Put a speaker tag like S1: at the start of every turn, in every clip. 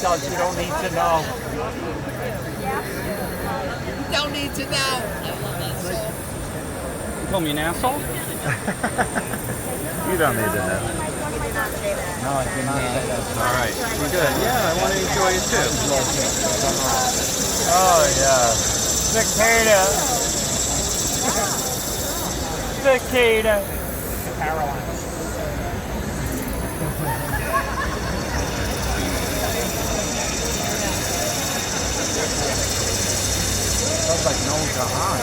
S1: does. You don't need to know.
S2: Don't need to know.
S1: You call me an asshole?
S3: You don't need to know.
S1: No, I do not say that.
S3: All right, we're good. Yeah, I want to enjoy it too.
S1: Oh, yeah. Cicada. Cicada. Caroline. Sounds like Noel Jahan.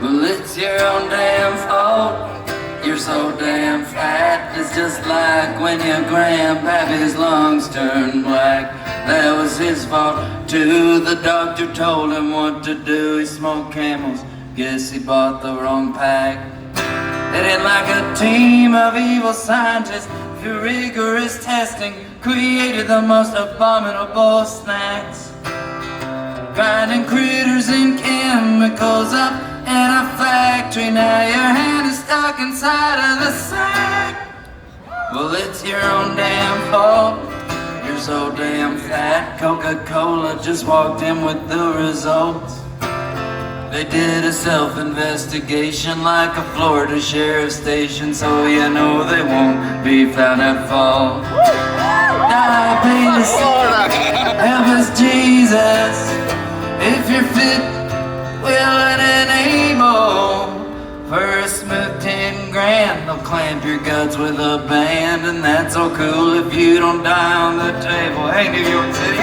S4: Well, it's your own damn fault. You're so damn fat. It's just like when your grandpappy's lungs turned black. That was his fault too. The doctor told him what to do. He smoked Camels. Guess he bought the wrong pack. They did like a team of evil scientists through rigorous testing, created the most abominable snacks. Grinding critters and chemicals up in a factory. Now your hand is stuck inside of the sack. Well, it's your own damn fault. You're so damn fat. Coca-Cola just walked in with the results. They did a self-investigation like a Florida sheriff station, so you know they won't be found at fault. Diabetes, help us Jesus. If you're fit, willing and able, for a smooth 10 grand, they'll clamp your guts with a band, and that's so cool if you don't die on the table. Hey, New York City.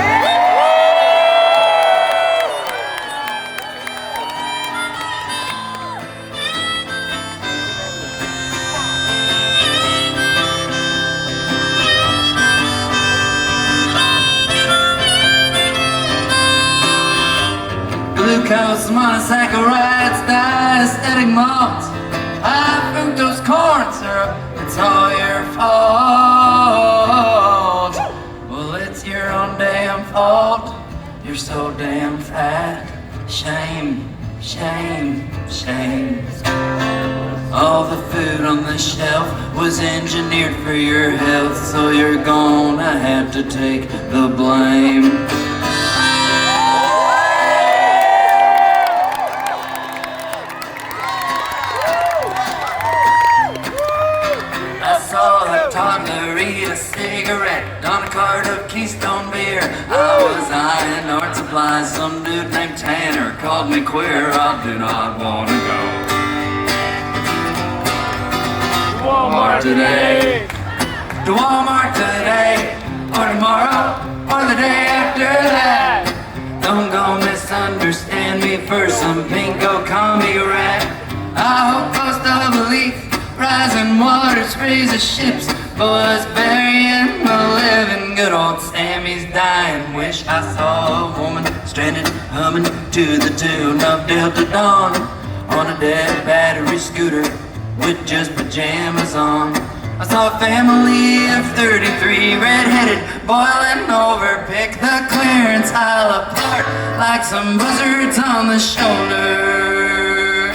S4: Glucose, monosaccharides, diastatic malts, high fructose corn syrup, it's all your fault. Well, it's your own damn fault. You're so damn fat. Shame, shame, shame. All the food on the shelf was engineered for your health, so you're gonna have to take the blame. Toddler eat a cigarette on a cart of Keystone beer. I was eyeing art supplies. Some dude named Tanner called me queer. I do not want to go to Walmart today. To Walmart today, or tomorrow, or the day after that. Don't go misunderstand me for some pinko commie rat. I hope cost of belief, rising waters raise the ships. Boys burying the living, good old Sammy's dying. Wish I saw a woman stranded humming to the tune of Delta Dawn on a dead battery scooter with just pajamas on. I saw a family of 33 red-headed boiling over, pick the clearance aisle apart like some buzzards on the shoulder.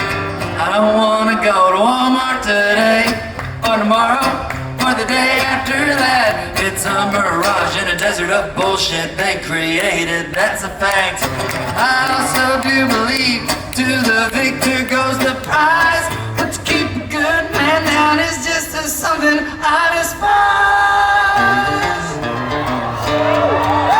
S4: I don't want to go to Walmart today or tomorrow or the day after that. It's a mirage in a desert of bullshit they created, that's a fact. I also do believe to the victor goes the prize, but to keep a good man down is just something I despise. I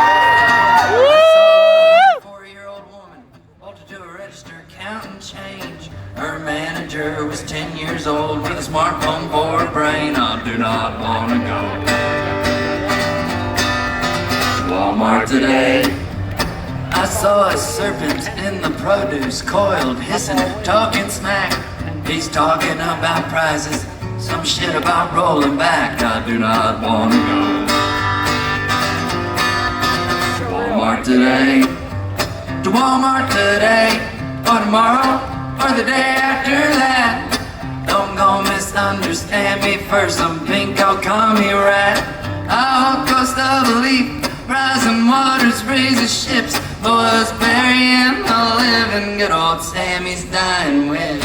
S4: saw a 4-year-old woman bolted to a register counting change. Her man manager was 10 years old with a smartphone for a brain. I do not want to go. Walmart today. I saw a serpent in the produce, coiled, hissing, talking smack. He's talking about prices, some shit about rolling back. I do not want to go. Walmart today. To Walmart today, or tomorrow, or the day after that. Don't go misunderstand me for some pink, I'll call me rat. I'll coast of a leaf, rising waters raises ships. Boys burying the living, good old Sammy's dying wish.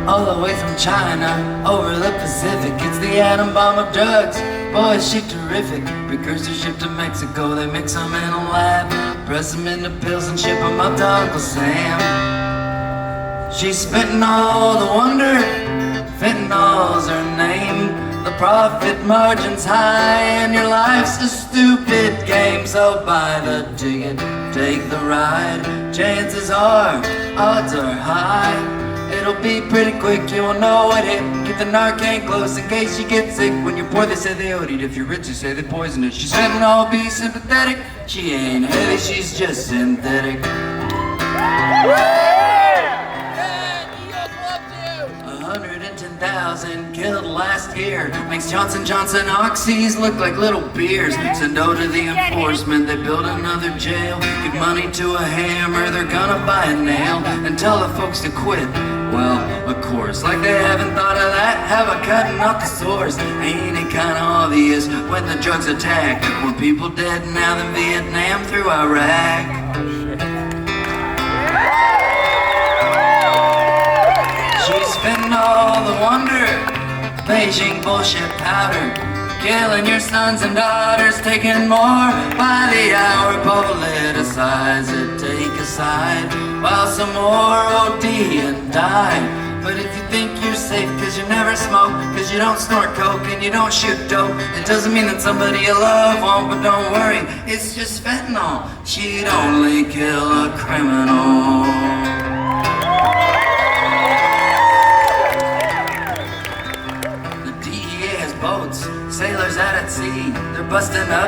S4: All the way from China, over the Pacific, it's the atom bomb of drugs. Boy, shit terrific. Precursors shipped to Mexico, they mix them in a lab, press them into pills and ship them up to Uncle Sam. She's spitting all the wonder, fentanyl's her name. The profit margin's high and your life's a stupid game. So buy the ticket, take the ride. Chances are, odds are high, it'll be pretty quick, you won't know what hit. Keep the Narcan close in case you get sick. When you're poor they say they owed it, if you're rich they say they poison it. She's fentanyl, be sympathetic. She ain't heavy, she's just synthetic.
S2: Yeah, New York loves you.
S4: 110,000 killed last year. Makes Johnson Johnson oxys look like little beers. Send no to the enforcement, they build another jail. Give money to a hammer, they're gonna buy a nail. And tell the folks to quit. Well, of course, like they haven't thought of that. How about cutting off the source? Ain't it kinda obvious when the drugs attack? More people dead now than Vietnam through Iraq. She's spending all the wonder, Beijing bullshit powder, killing your sons and daughters, taking more by the hour. Politicize it, take a side, while some more OD and die. But if you think you're safe cause you never smoke, cause you don't snort coke and you don't shoot dope, it doesn't mean that somebody you love won't. But don't worry, it's just fentanyl. She'd only kill a criminal. Boats, sailors out at sea, they're busting up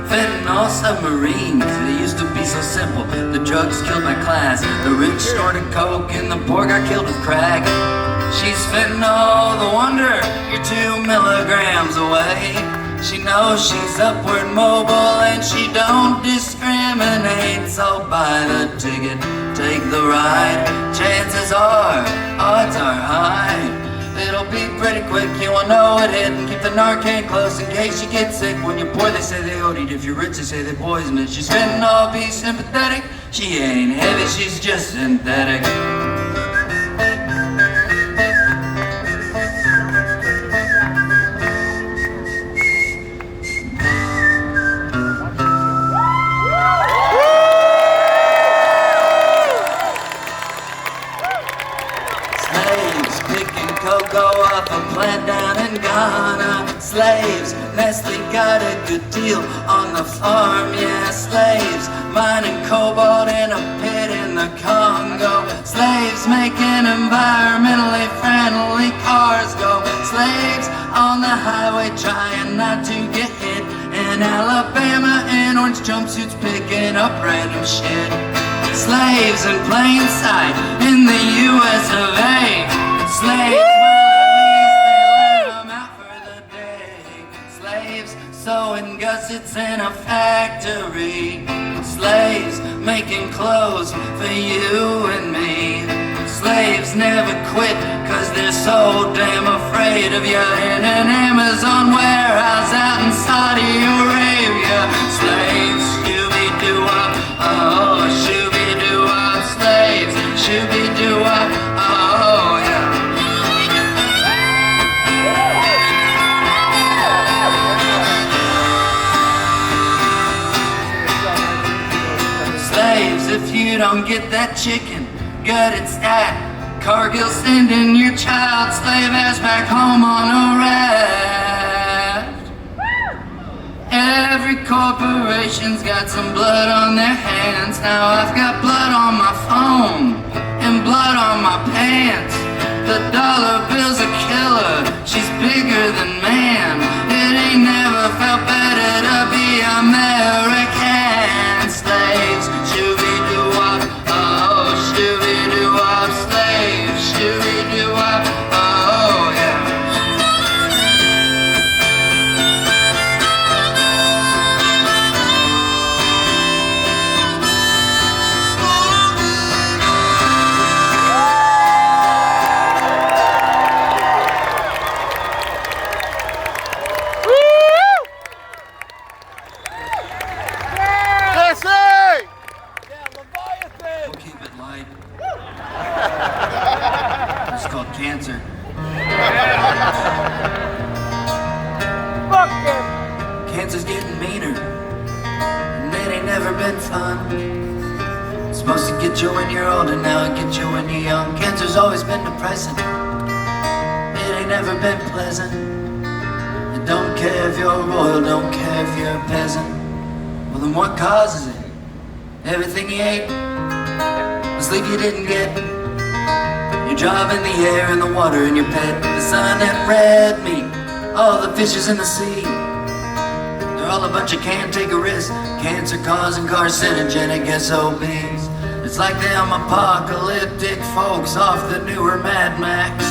S4: fentanyl submarines. They used to be so simple, the drugs killed my class. The rich snorted coke and the poor got killed with crack. She's fentanyl, the wonder, you're 2 milligrams away. She knows she's upward mobile and she don't discriminate. So buy the ticket, take the ride. Chances are, odds are high, it'll be pretty quick, you won't know it hit. And keep the Narcan close in case you get sick. When you're poor they say they owed it, if you're rich they say they poison it. She's fentanyl, be sympathetic. She ain't heavy, she's just synthetic. Cocoa off a plant down in Ghana. Slaves, Nestle got a good deal on the farm, yeah. Slaves, mining cobalt in a pit in the Congo. Slaves making environmentally friendly cars go. Slaves on the highway trying not to get hit. In Alabama in orange jumpsuits picking up random shit. Slaves in plain sight in the US of A. Slaves, well at least they let them out for the day. Slaves sewing gussets in a factory. Slaves making clothes for you and me. Slaves never quit cause they're so damn afraid of you in an Amazon warehouse out in Saudi Arabia. Slaves, shooby-doo-wop, oh, shooby-doo-wop. Slaves, shooby-doo-wop, oh yeah. don't get that chicken gutted stat. Cargill sending your child slave ass back home on a raft. Every corporation's got some blood on their hands. Now I've got blood on my phone and blood on my pants. The dollar bill's a killer, she's bigger than man. It ain't never felt better to be American slaves. Shooby-doo-wop, oh, shooby-doo-wop, slaves. Shooby-doo-wop, oh, yeah. We'll keep it light. It's called cancer.
S1: Fuck it.
S4: Cancer's getting meaner, and it ain't never been fun. It's supposed to get you when you're old, and now it gets you when you're young. Cancer's always been depressing. It ain't never been pleasant. It don't care if you're royal, don't care if you're a peasant. Well, then what causes it? Everything you ate, the sleep you didn't get, your job in the air and the water in your pet, the sun and red meat, all the fishes in the sea. They're all a bunch of can't take a risk, cancer-causing carcinogenic SOBs. It's like them apocalyptic folks off the newer Mad Max.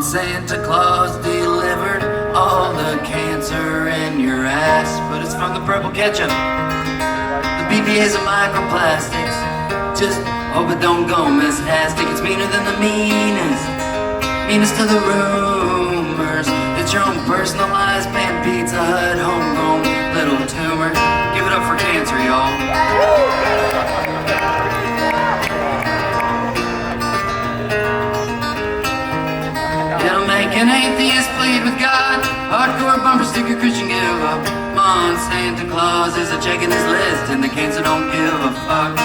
S4: Santa Claus delivered all the cancer in your ass, but it's from the purple ketchup. The BPA's of microplastics. Just hope it don't go mistastic. It's meaner than the meanest, meanest of the rumors. It's your own personalized pan Pizza Hut homegrown little tumor. Give it up for cancer, y'all. It'll make an atheist plead with God, hardcore bumper sticker Christian give up. Santa Claus is a checking his list, and the cancer don't give a fuck.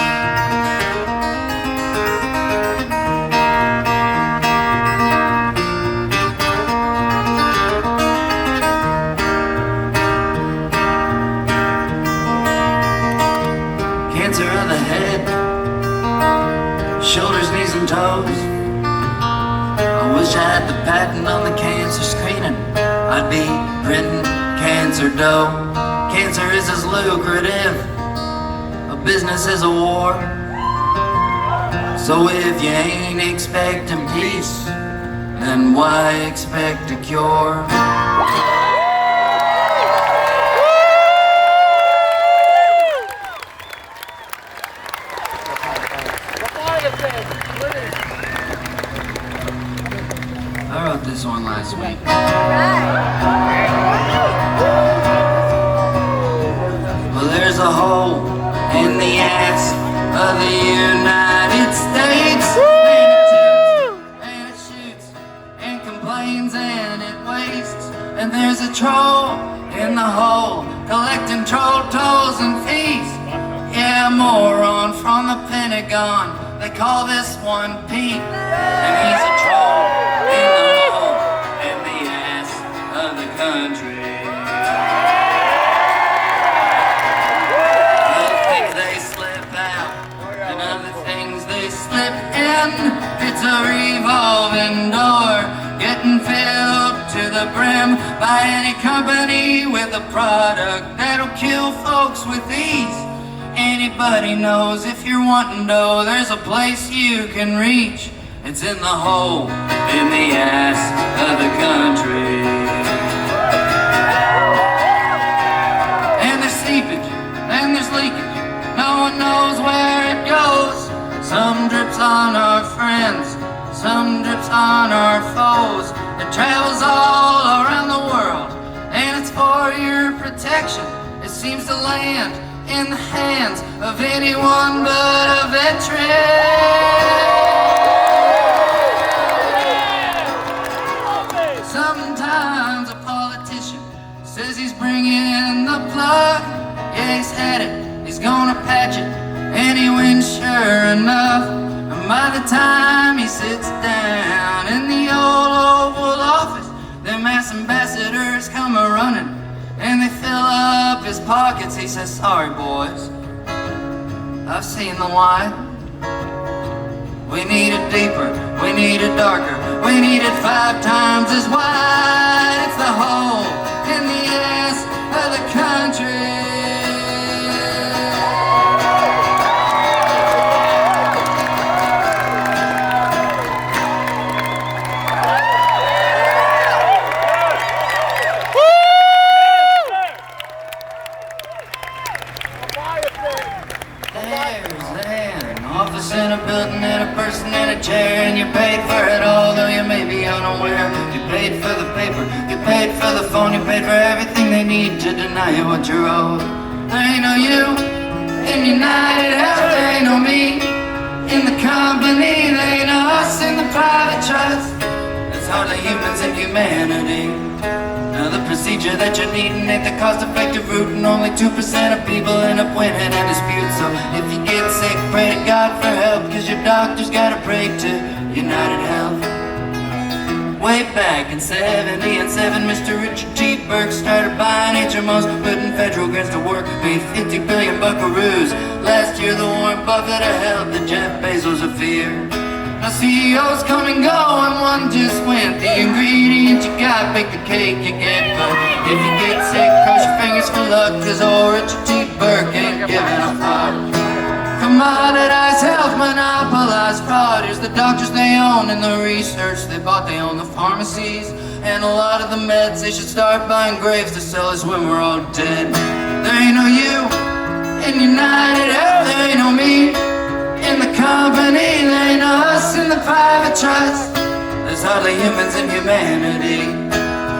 S4: Cancer of the head, shoulders, knees, and toes. I wish I had the patent on the cancer screening. I'd be printing cancer dough. Cancer is as lucrative a business as a war. So if you ain't expecting peace, then why expect a cure? I wrote this one last week. Well, there's a hole in the ass of the United States, and it shoots and complains and it wastes. And there's a troll in the hole collecting troll tolls and fees. Yeah, moron from the Pentagon. They call this one Pete, and he's a troll in the hole in the ass of the country. Other things they slip out, and other things they slip in. It's a revolving door, getting filled to the brim by any company with a product that'll kill folks with ease. Anybody knows if you're wanting dough, there's a place you can reach. It's in the hole in the ass of the country. And there's seepage, and there's leakage. No one knows where it goes. Some drips on our friends, some drips on our foes. It travels all around the world, and it's for your protection. It seems to land in the hands of anyone but a veteran. Sometimes a politician says he's bringing in the plug. Yeah, he's had it, he's is gonna patch it, and he wins sure enough. And by the time he sits down in the old Oval Office, them mass ambassadors come a-running, and they fill up his pockets. He says, sorry boys, I've seen the line. We need it deeper, we need it darker, we need it 5 times as wide. It's the hole in the ass of the country. In a building and a person in a chair, and you paid for it all, though you may be unaware. You paid for the paper, you paid for the phone, you paid for everything they need to deny you what you're owed. There ain't no you in United Health, there ain't no me in the company, there ain't no us in the private trust. There's hardly humans in humanity. Now the procedure that you're needing ain't the cost-effective route, and only 2% of people end up winning a dispute. So if you get sick, pray to God for help, cause your doctor's gotta pray to United Health. Way back in 77, Mr. Richard T. Burke started buying HMOs, putting federal grants to work, made 50 billion buckaroos. Last year the Warren Buffett of health, the Jeff Bezos of fear. Now CEOs come and go, and one just went. The ingredient you got, bake the cake you get. But if you get sick, cross your fingers for luck, cause old Richard T. Burke ain't giving a fuck. Commoditized health, monopolized fraud. Here's the doctors they own and the research they bought. They own the pharmacies and a lot of the meds. They should start buying graves to sell us when we're all dead. There ain't no you in United Health, there ain't no me in the company, there ain't no us in the private trust. There's hardly humans in humanity.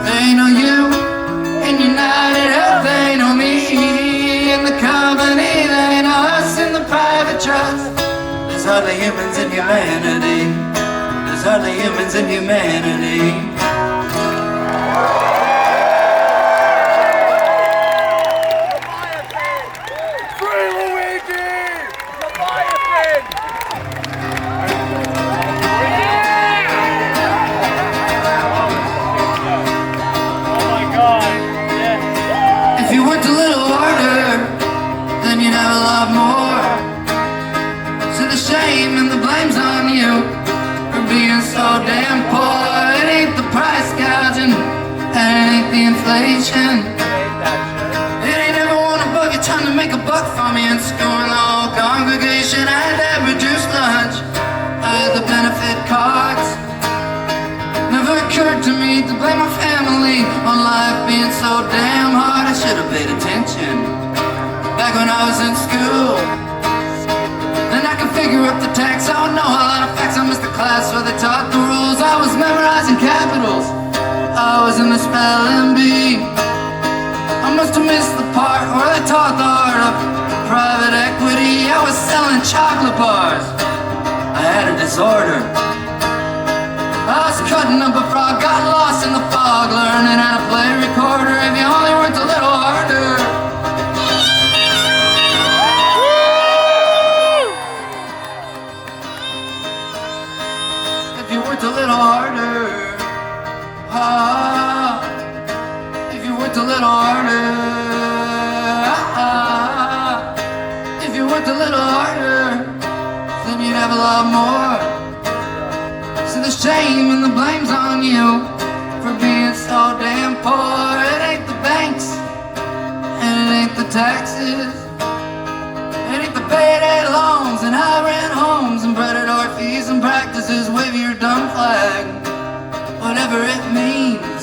S4: There ain't no you in United Health, there ain't no me in the company, there ain't no us in the private trust. There's hardly humans in humanity. There's hardly humans in humanity. If you worked a little harder, then you'd have a lot more. So the shame and the blame's on you for being so damn poor. It ain't the price gouging, and it ain't the inflation. It ain't everyone a bucket trying to make a buck from me and screwing the whole congregation. I had that reduced lunch, I had the benefit cards. Never occurred to me to blame my family on life being so damn hard. I should have paid attention back when I was in school. Then I could figure up the tax. I would know a lot of facts. I missed the class where they taught the rules. I was memorizing capitals, I was in the spelling bee. I must have missed the part where they taught the art of private equity. I was selling chocolate bars, I had a disorder. I was cutting up a frog, got lost in the fog, learning how to play a recorder. If you only worked a little harder. If you worked a little harder. If you worked a little harder. If you worked a little harder, then you'd have a lot more. The shame and the blame's on you for being so damn poor. It ain't the banks, and it ain't the taxes. It ain't the payday loans and high rent homes and predatory fees and practices. Wave your dumb flag, whatever it means.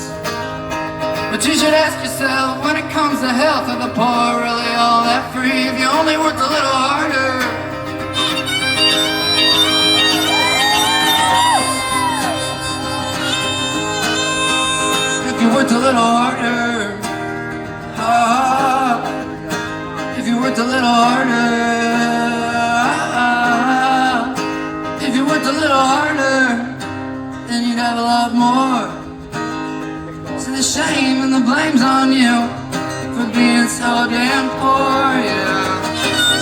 S4: But you should ask yourself, when it comes to health, are the poor really all that free? If you only worked a little harder. If you worked a little harder, if you worked a little harder, if you worked a little harder, then you'd have a lot more. So the shame and the blame's on you for being so damn poor, yeah.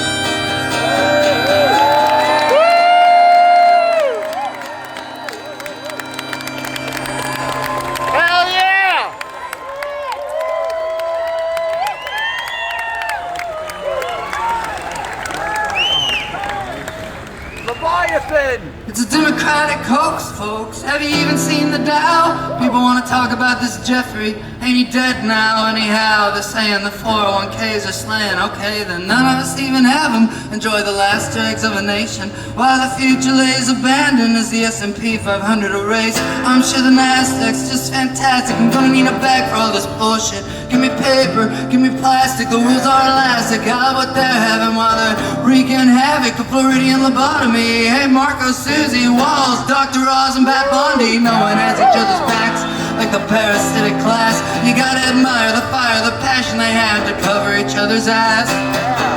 S4: folks. Have you even seen the Dow? People want to talk about this Jeffrey. Ain't he dead now anyhow? They're saying the 401ks are slaying. Okay, then none of us even have them. Enjoy the last dregs of a nation while the future lays abandoned as the S&P 500 erased. I'm sure the Nasdaq's just fantastic. I'm gonna need a bag for all this bullshit. Give me paper, give me plastic. The wheels are elastic. How what they're having while they're wreaking havoc. A Floridian lobotomy. Hey, Marco, Susie, Walls, Dr. Oz, and Pat Bundy. No one has each other's backs like the parasitic class. You gotta admire the fire, the passion they have to cover each other's ass.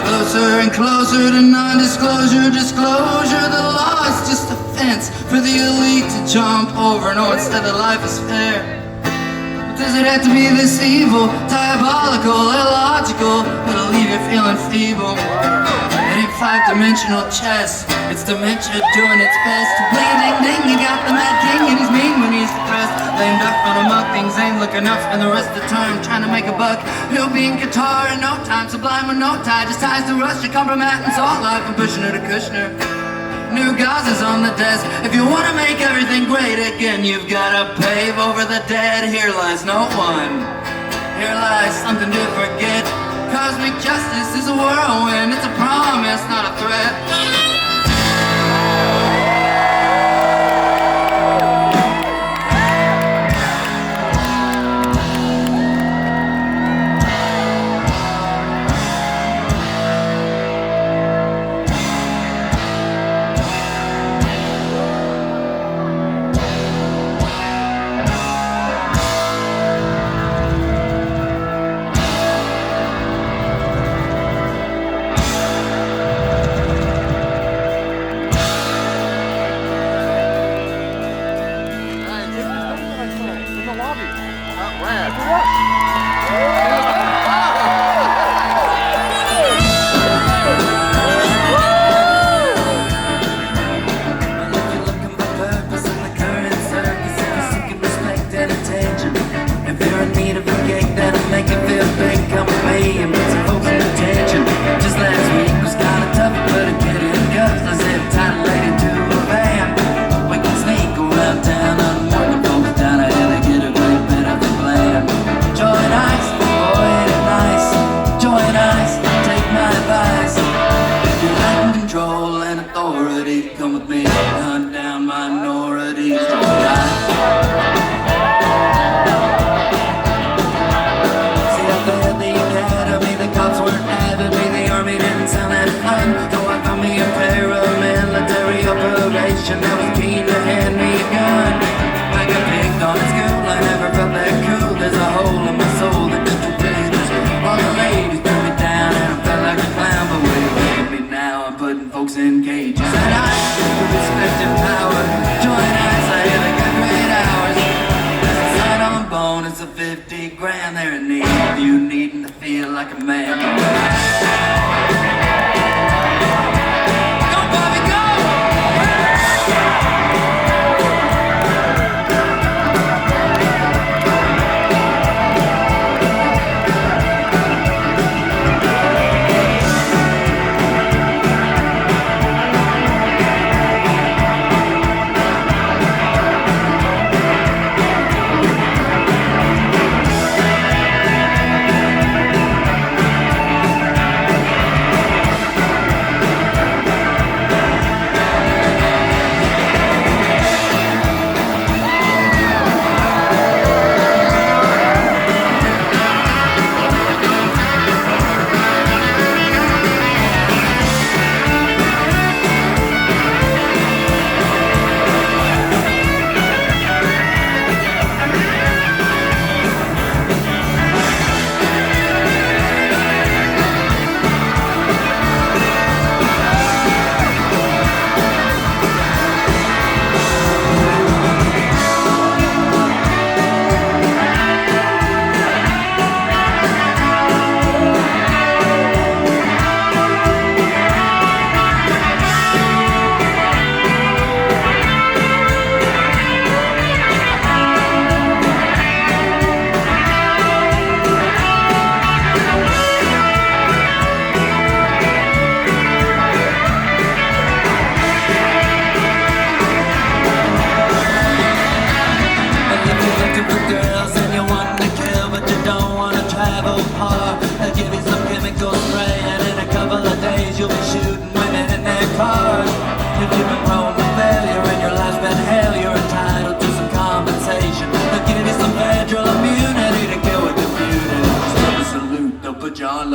S4: Closer and closer to non-disclosure, disclosure. The law is just a fence for the elite to jump over. No, instead of life is fair. Does it have to be this evil, diabolical, illogical? It'll leave you feeling feeble. It ain't five-dimensional chess, it's dementia doing its best. Bling-a-ding-ding, you got the Mad King and he's mean when he's depressed. Lame duck on a mug, things ain't looking up. Spend the rest of the time trying to make a buck. He'll be in guitar in no time, sublime with no tie. Just ties to rush, you compromat and salt life. I'm pushing her to Kushner. New Gaza's on the desk. If you wanna make everything great again, you've gotta pave over the dead. Here lies no one. Here lies something to forget. Cosmic justice is a whirlwind. It's a promise, not a threat.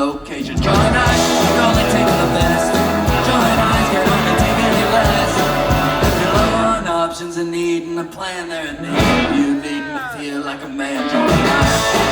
S4: location. Join eyes, you only take the best. Join eyes, can only take any less. If you're low on options and needing a plan, there and then you needing to feel like a man. Join eyes.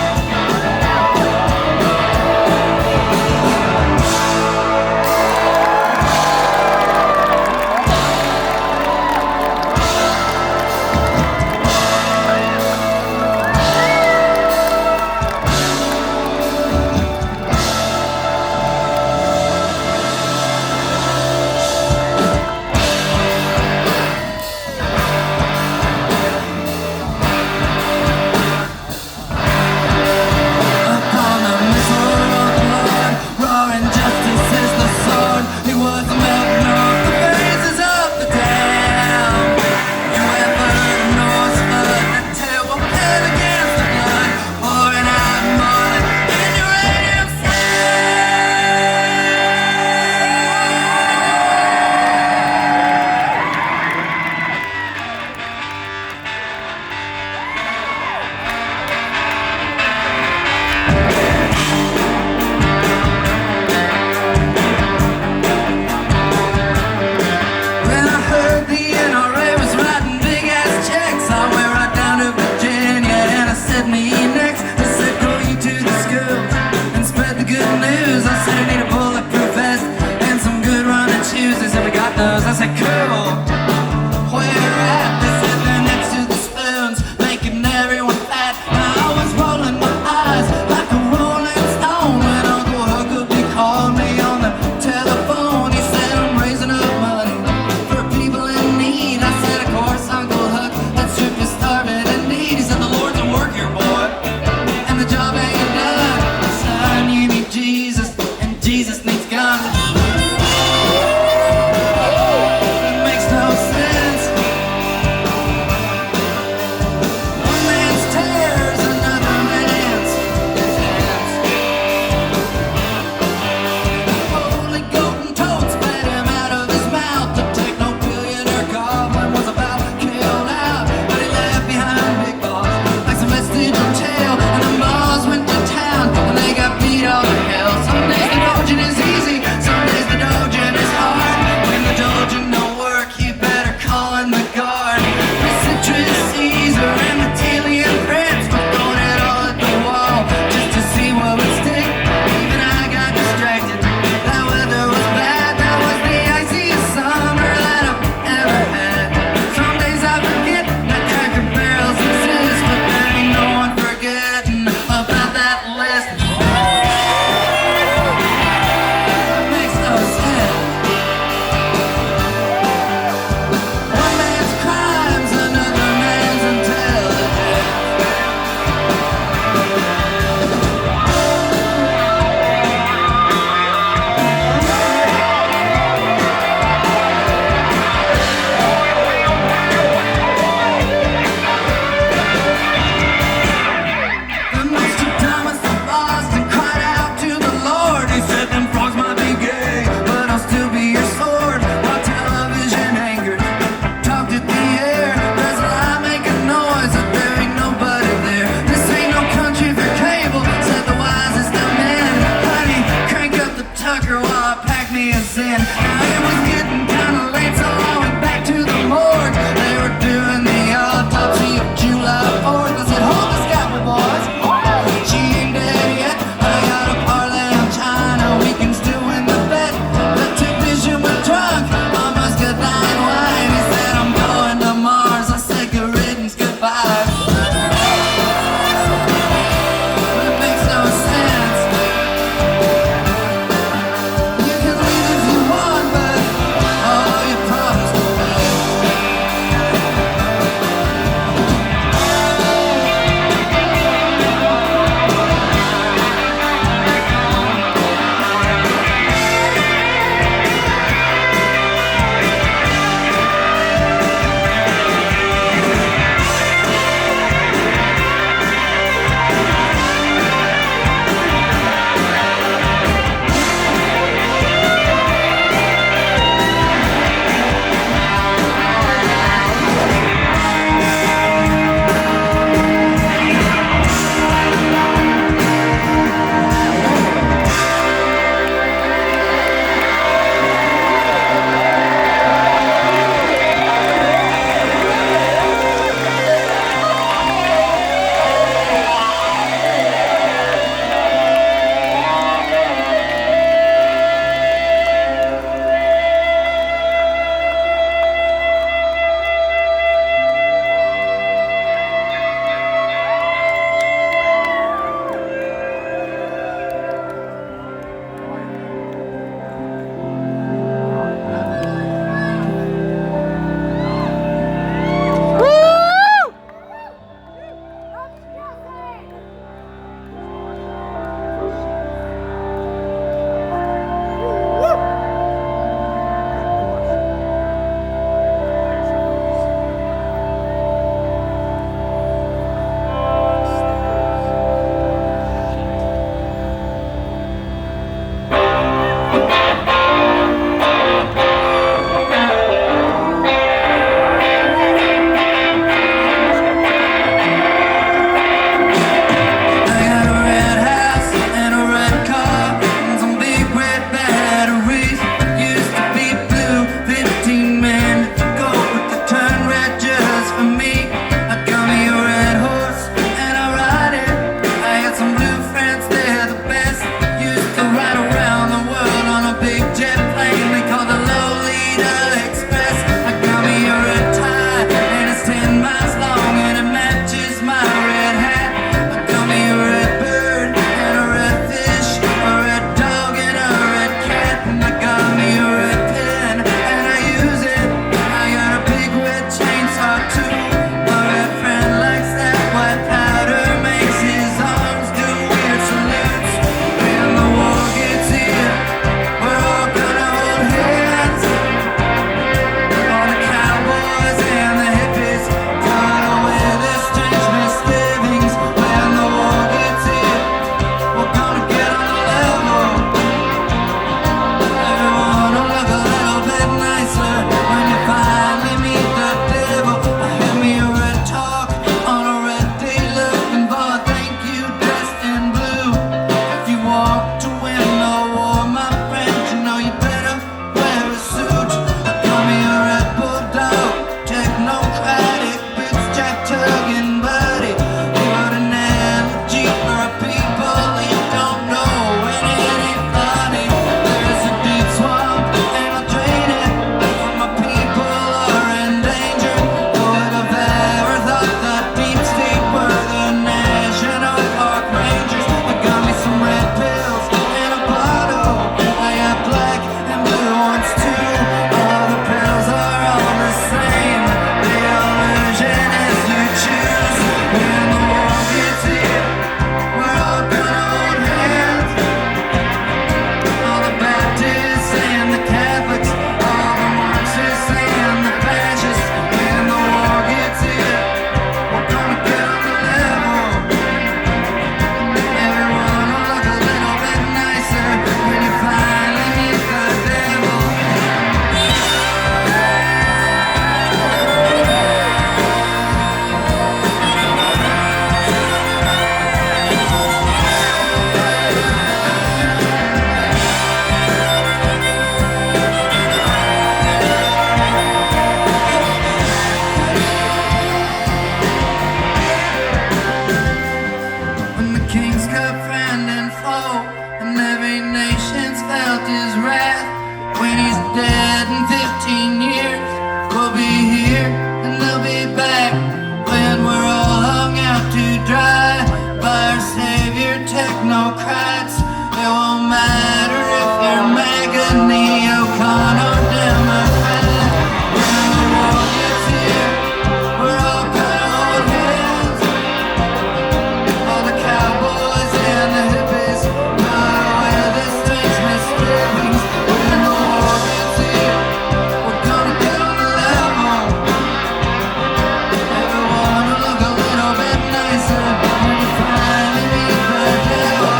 S4: her friend and foe, and every nation's felt his wrath. When he's dead in 15 years, we'll be here and they'll be back. When we're all hung out to dry by our savior technocrats, it won't matter if you're MAGA, neocon, or Democrat. When the war gets here, we're all gonna hold hands. All the cowboys and the hippies gonna wear the strange mistakes. When the war gets here, we're gonna get on the level. Everyone will look a little bit nicer when you finally meet the devil.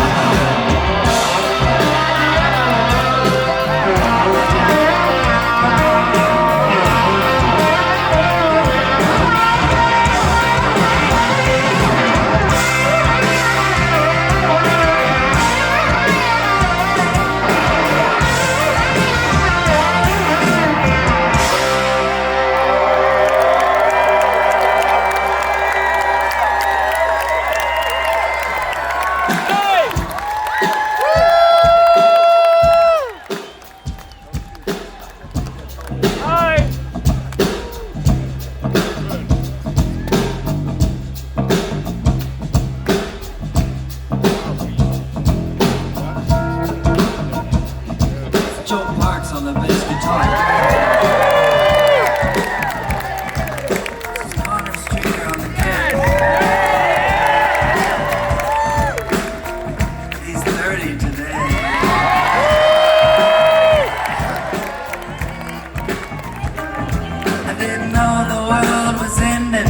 S4: Joe Parks on the bass guitar. This is Connor Streeter on the kick. He's 30 today. I didn't know the world was ending.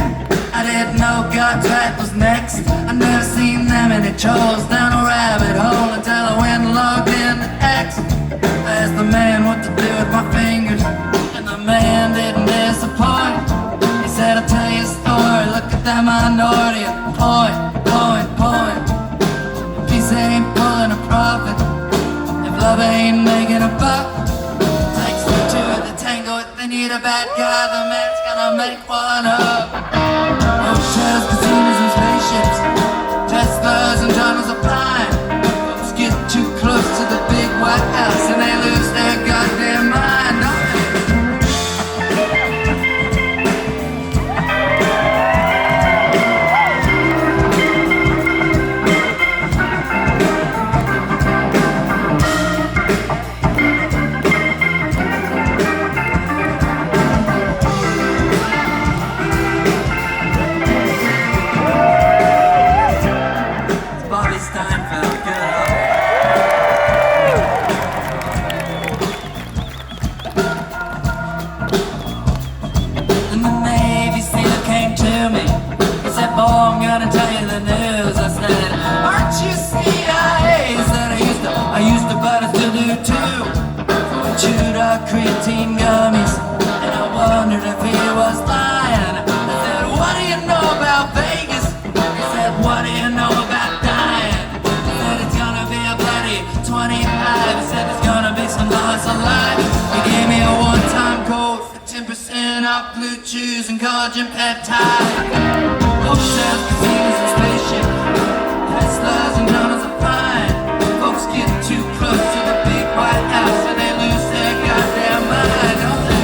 S4: I didn't know God's wrath was next. I never seen them and it chose down a rabbit hole until I went and logged in to X. I asked the man what to do with my fingers, and the man didn't disappoint. He said, I'll tell you a story, look at that minority, point, point, point. If peace ain't pulling a profit, if love ain't making a buck, takes two to the tango, if they need a bad guy, the man's gonna make one up. Hotels, casinos, and spaceships, Teslas and tunnels of pine. Folks get too close to the big White House and they lose their goddamn mind, don't they? Bobby Steinfeld, get up. And the Navy SEAL came to me. He said, boy, I'm gonna tell you the news. I said, aren't you CIA? He said, I used to, but I still do too. So we chewed our creatine gummies, and I wondered if he was lying. I said, what do you know about Vegas? He said, what do you know about dying? He said, it's gonna be a bloody 25. He said, there's gonna be some loss of life. He gave me a one-time code for 10% off blue chews and collagen peptides. Hotels, casinos, and spaceships, Teslas and tunnels of pine. Folks get too close to the big White House and they lose their goddamn mind, don't they?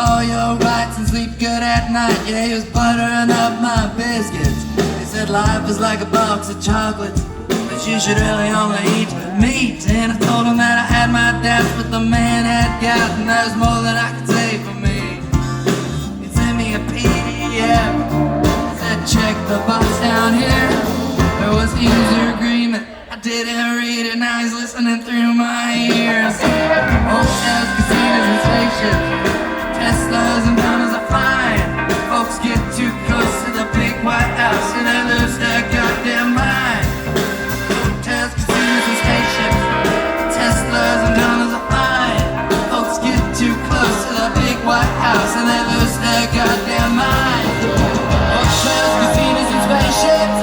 S4: all your rights and sleep good at night. Yeah, he was buttering up my biscuits. He said life is like a box of chocolates, but you should really only eat meat. And I told him that I had my doubts, but the man had gotten there's more than I could say for me. He sent me a PDF. He said check the box down here. There was user agreement. I didn't read it, now he's listening through my ears. Hotels, casinos, and spaceships, Teslas and Donnas are fine. Folks get too close to the big White House and they lose their goddamn mind. Hotels, casinos, and spaceships, Teslas and Donnas are fine. Folks get too close to the big White House and they lose their goddamn mind. Hotels, casinos, and spaceships,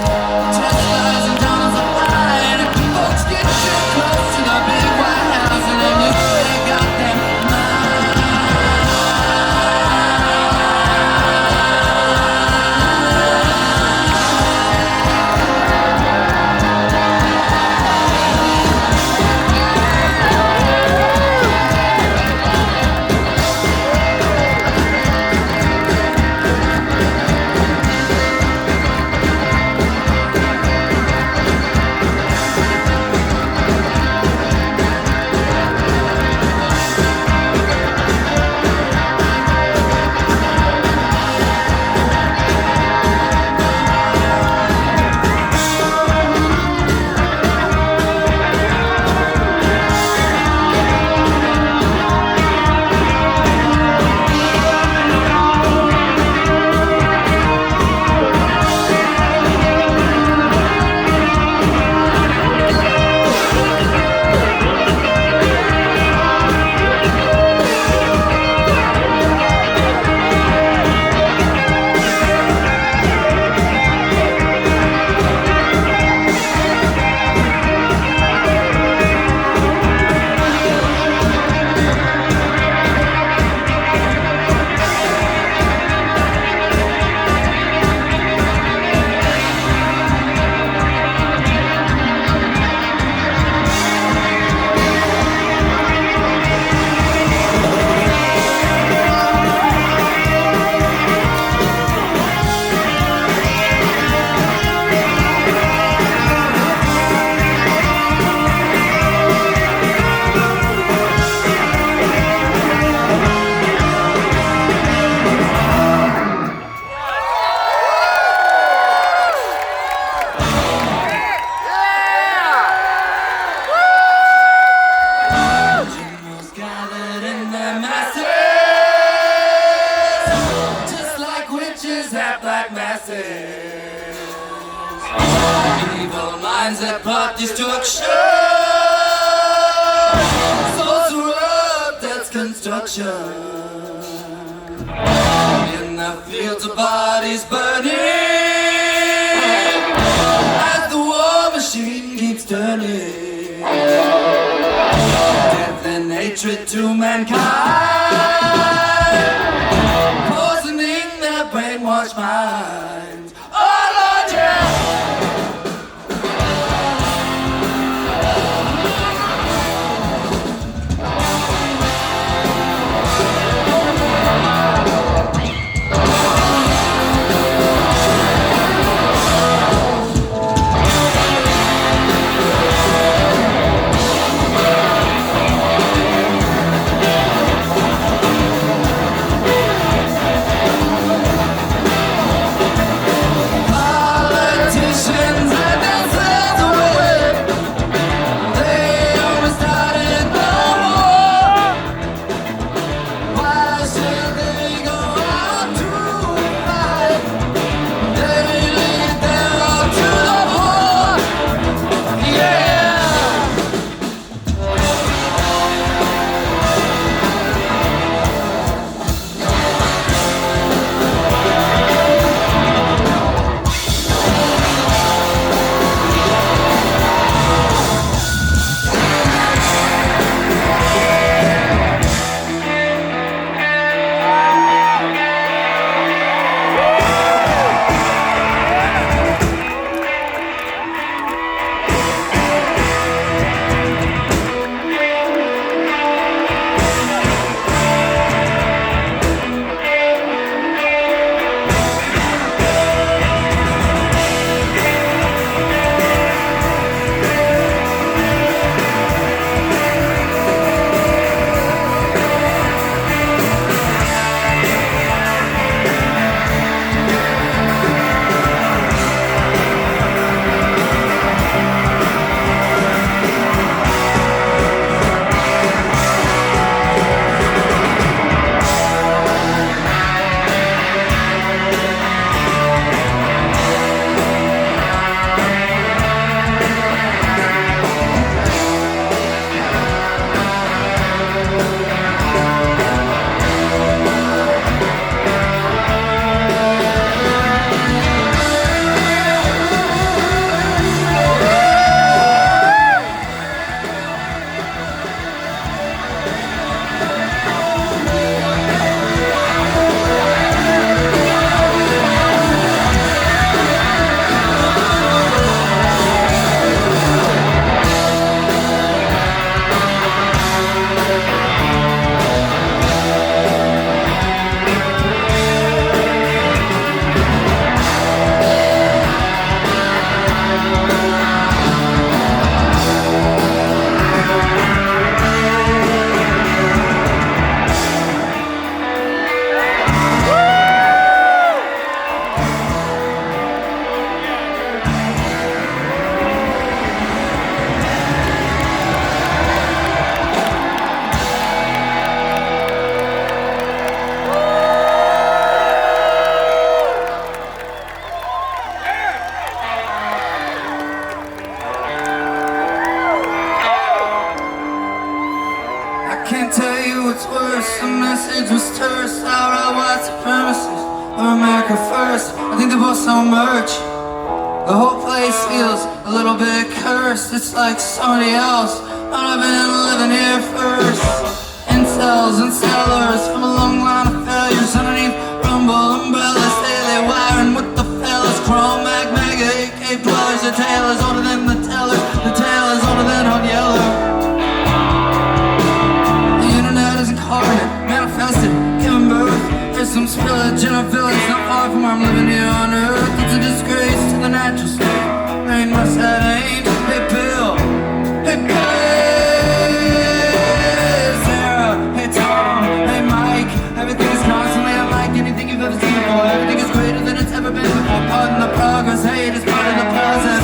S4: Teslas and Donnas are fine. Folks get too close to the big White House and they lose their goddamn mind. Evil minds that plot destruction, souls corrupt, that's construction. In the fields of bodies burning, as the war machine keeps turning, death and hatred to mankind, poisoning their brainwashed minds. Oh Lord, yeah. can't tell you what's worse. The message was terse, outright white supremacists or America first. I think they're both so merch. The whole place feels a little bit cursed. It's like somebody else might have been living here first. Incels and sellers from a long line of failures underneath rumble umbrellas. Daily wiring with the fellas. Chrome mag mega cave dwellers. The tale is older than the teller. The tale is older than Hot Yeller. The internet is incarnate, manifested, given birth. There's some spillage in a village not far from where I'm living here on earth. It's a disgrace to the natural state. Rain must have aimed. Hey Bill, hey Sarah, hey Tom, hey Mike. Everything is constantly unlike anything you've ever seen before. Everything is greater than it's ever been before. Pardon the progress, hate is part of the process.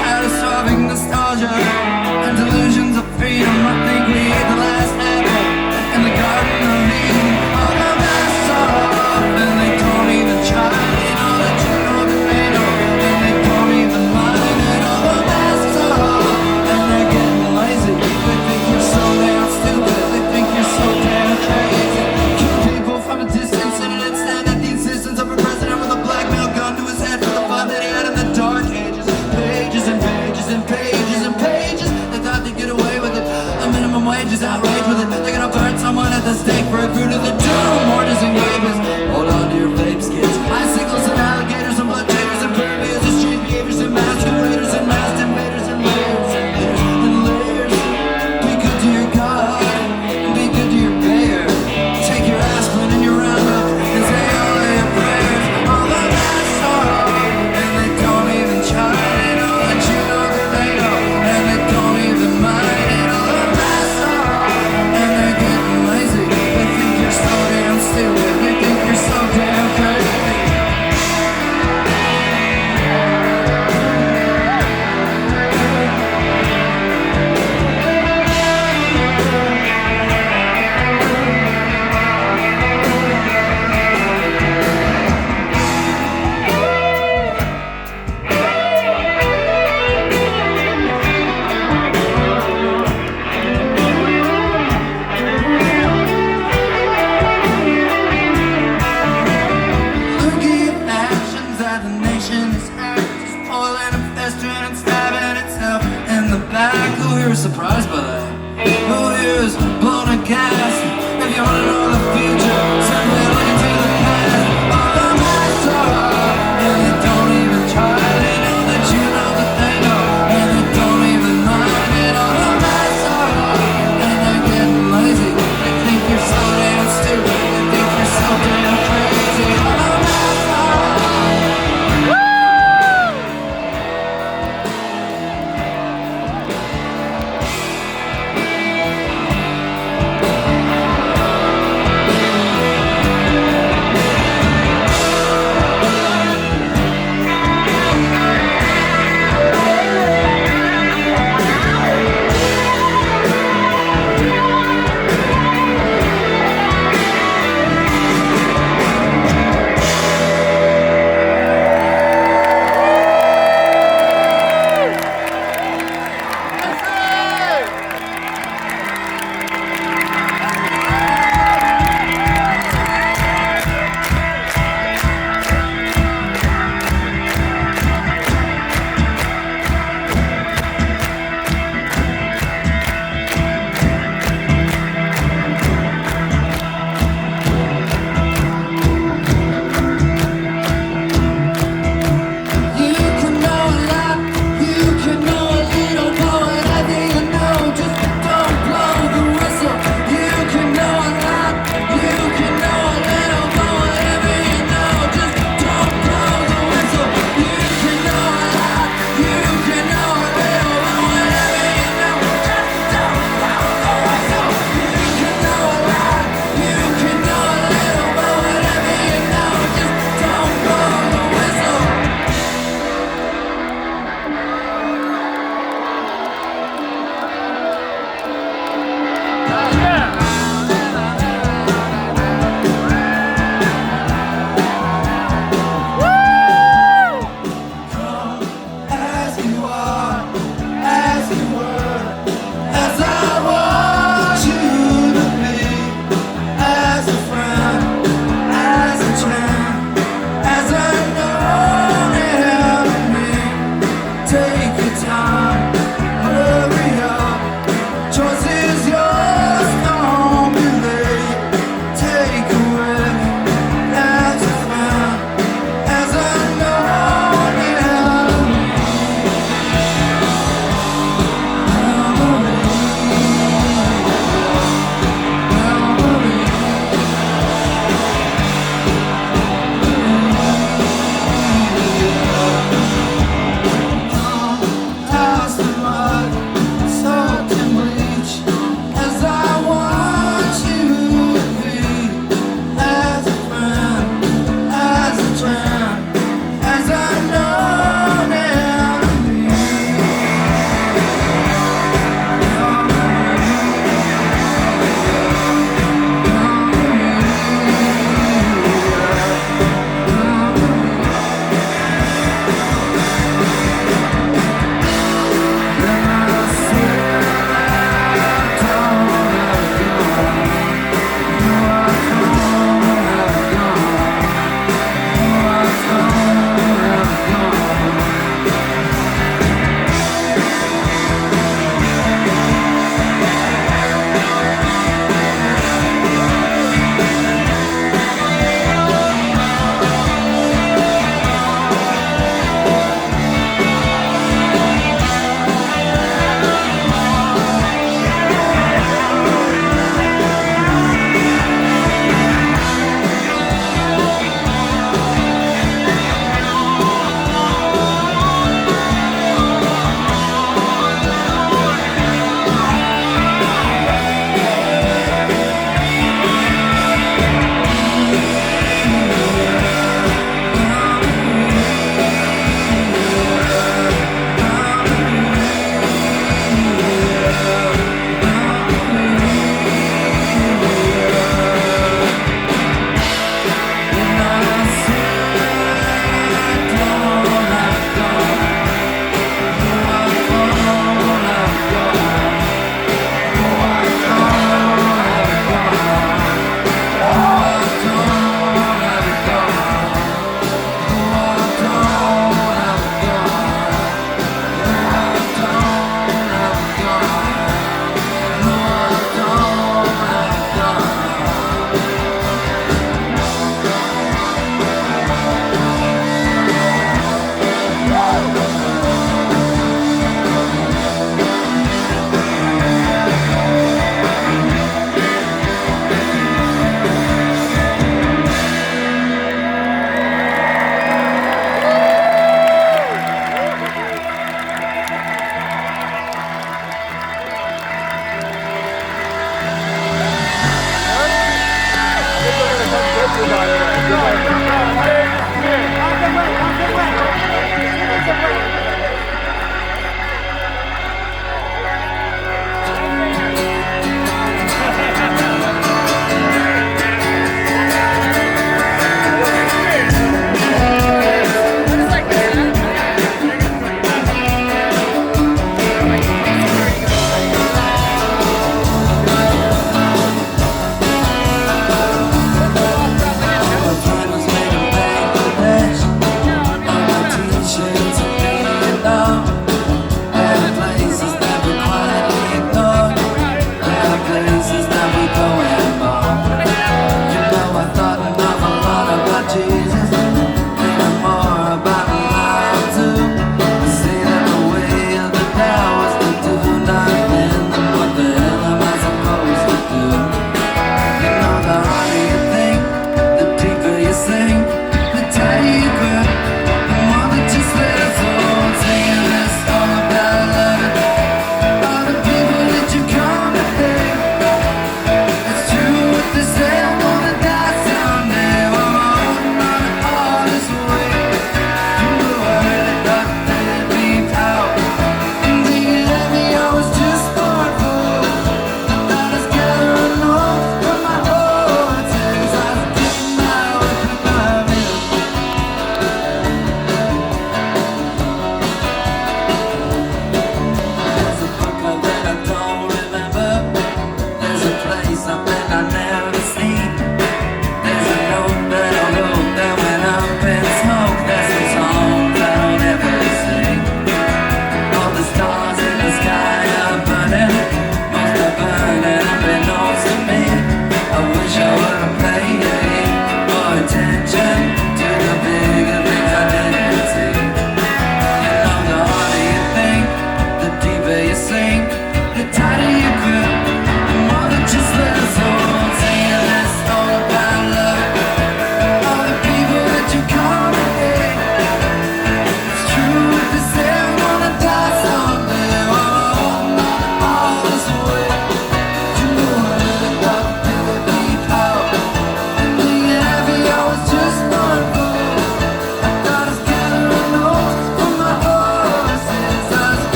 S4: Catastrophic nostalgia and delusions of freedom. I think we ate the last apple in the Garden of Eden. All the masks are off and they don't even try. They know that you know that they know and they don't even mind. And all the masks are off and they're getting lazy. They think you're so damn stupid. They think you're so damn crazy. Kill people from a distance and instead at the insistence of a president with a blackmail gun to his head for the fun that he had in the dark ages. Pages and pages and pages and pages. They thought they'd get away with it. A minimum wage is outrage with it. They're gonna burn someone at the stake for a crew to the doom. Mortars and gravers. Hold on to your vapes, kids. Icicles and alligators and blood takers and permeators and street behaviors and masqueraders and masked invaders and layers and layers and layers. Be good to your God and be good to your mayor. Take your aspirin and your roundup and say all of your prayers. All the masks are off and they don't even try. They know that you know that they know and they don't even mind. And all the masks are off and they're getting lazy. They think you're so damn stupid. They think you're so damn crazy. Looking at actions that the nation is just spoiling and festering and stabbing itself in the back. Who here is surprised by that? Who here is blown a gas? If you wanna know the future, simply look into the past. All the masks are off and they don't even try. They know that you know that they know and they don't even mind. And all the masks are off and they're getting lazy. They think you're so damn stupid. They think you're so damn crazy. All the masks are off.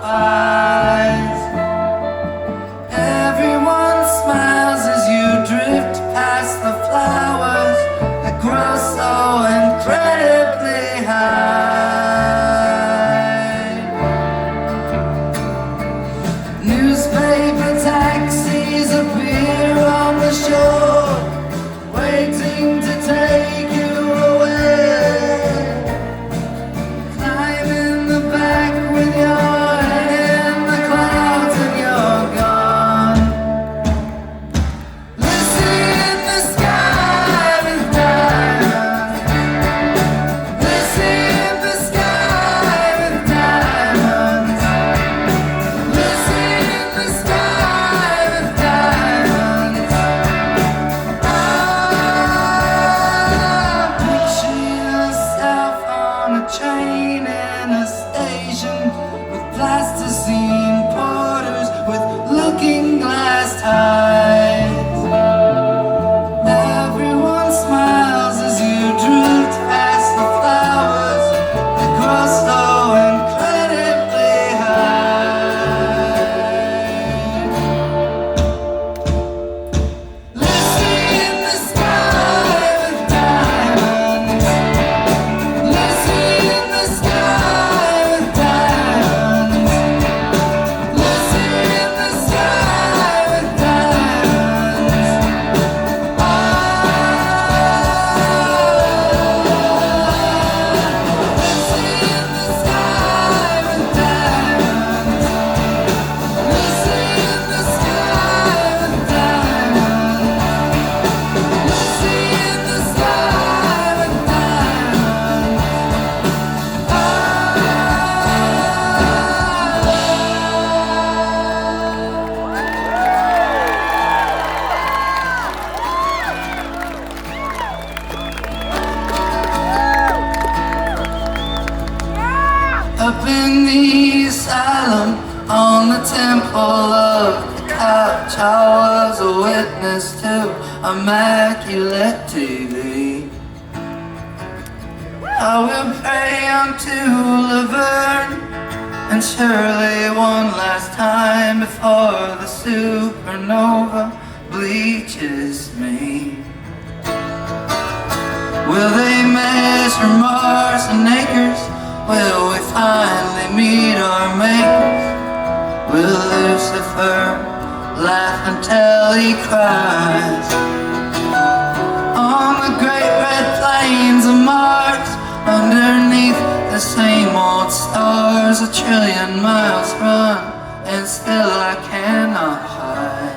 S4: pies. Everyone smiles as you drift past the flowers that grow so incredibly high. Newspaper taxis appear on the shore, waiting to take you away. Climb in the back with your head in the clouds and you're gone. Lucy in the sky with diamonds. Lucy in the sky with diamonds. Lucy in the sky with diamonds. Picture yourself on a train in a station with plasticine porters with looking glass ties. Everyone smiles as you drift past the flowers that grow so incredibly high. Lucy in the sky with diamonds. Lucy in the sky with diamonds. Lucy in the sky with diamonds. Lucy in the sky with diamonds. Lucy in the sky with diamonds. Lucy in the sky with Up in the asylum, on the temple of the couch, I was a witness to immaculate TV. I will pray unto Laverne, and surely one last time before the supernova bleaches me. Will they measure Mars and acres? Will we finally meet our makers? Will Lucifer laugh until he cries? On the great red plains of Mars, underneath the same old stars, 1,000,000,000 miles run, and still I cannot hide.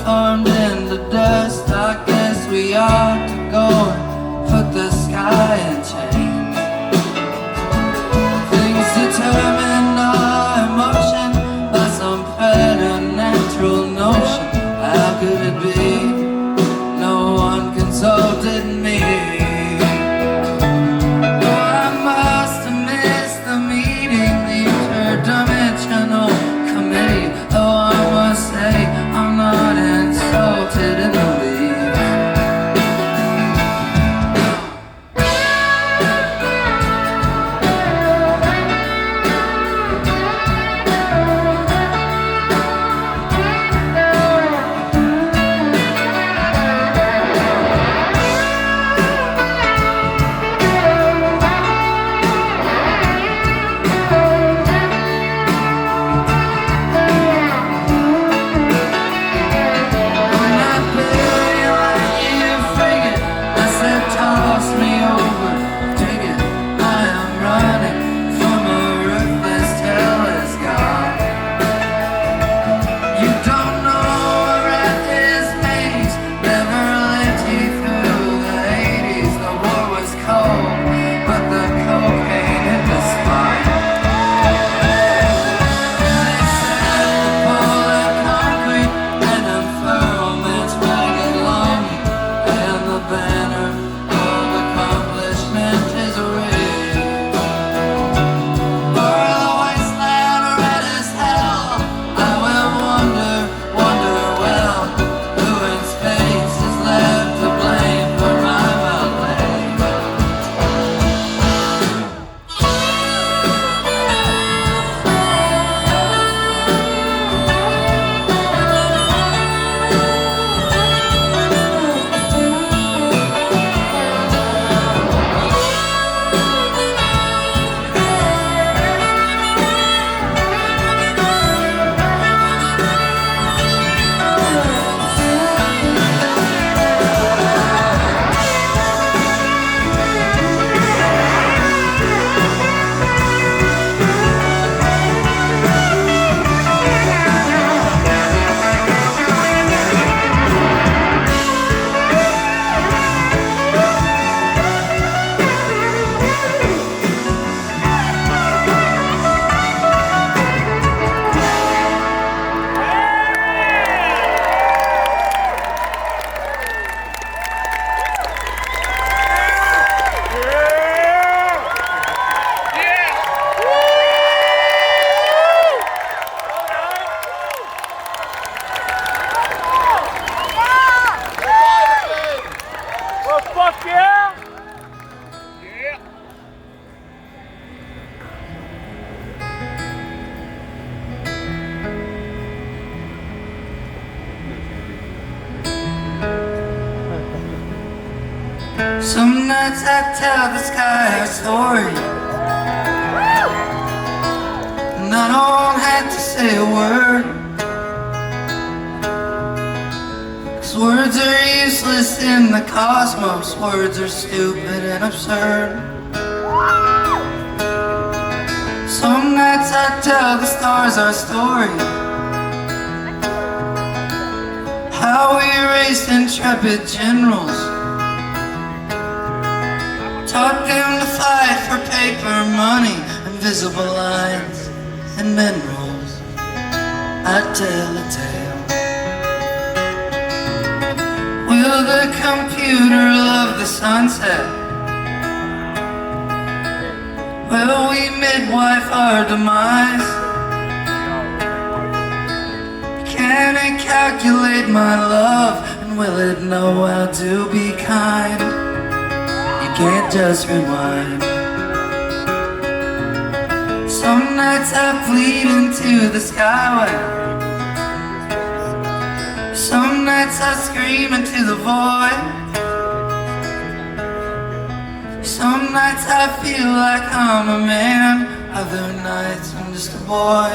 S4: Farmed into dust, I guess we ought to go and put the sky in change. Things determined our emotion by some preternatural notion. How could it be? No one consulted me. Oh, I must have missed the meeting, the interdimensional committee. Though I must say I'm not insulted in the least. Some nights I tell the sky a story, and I don't have to say a word, 'cause words are useless in the cosmos. Words are stupid and absurd. Some nights I tell the stars our story, how we raced intrepid generals, taught them to fight for paper money, invisible lines and minerals. I tell a tale. Will the computer love the sunset? Will we midwife our demise? Can it calculate my love? And will it know how to be kind? You can't just rewind. Some nights I plead into the skyway, some nights I scream into the void, some nights I feel like I'm a man, other nights I'm just a boy.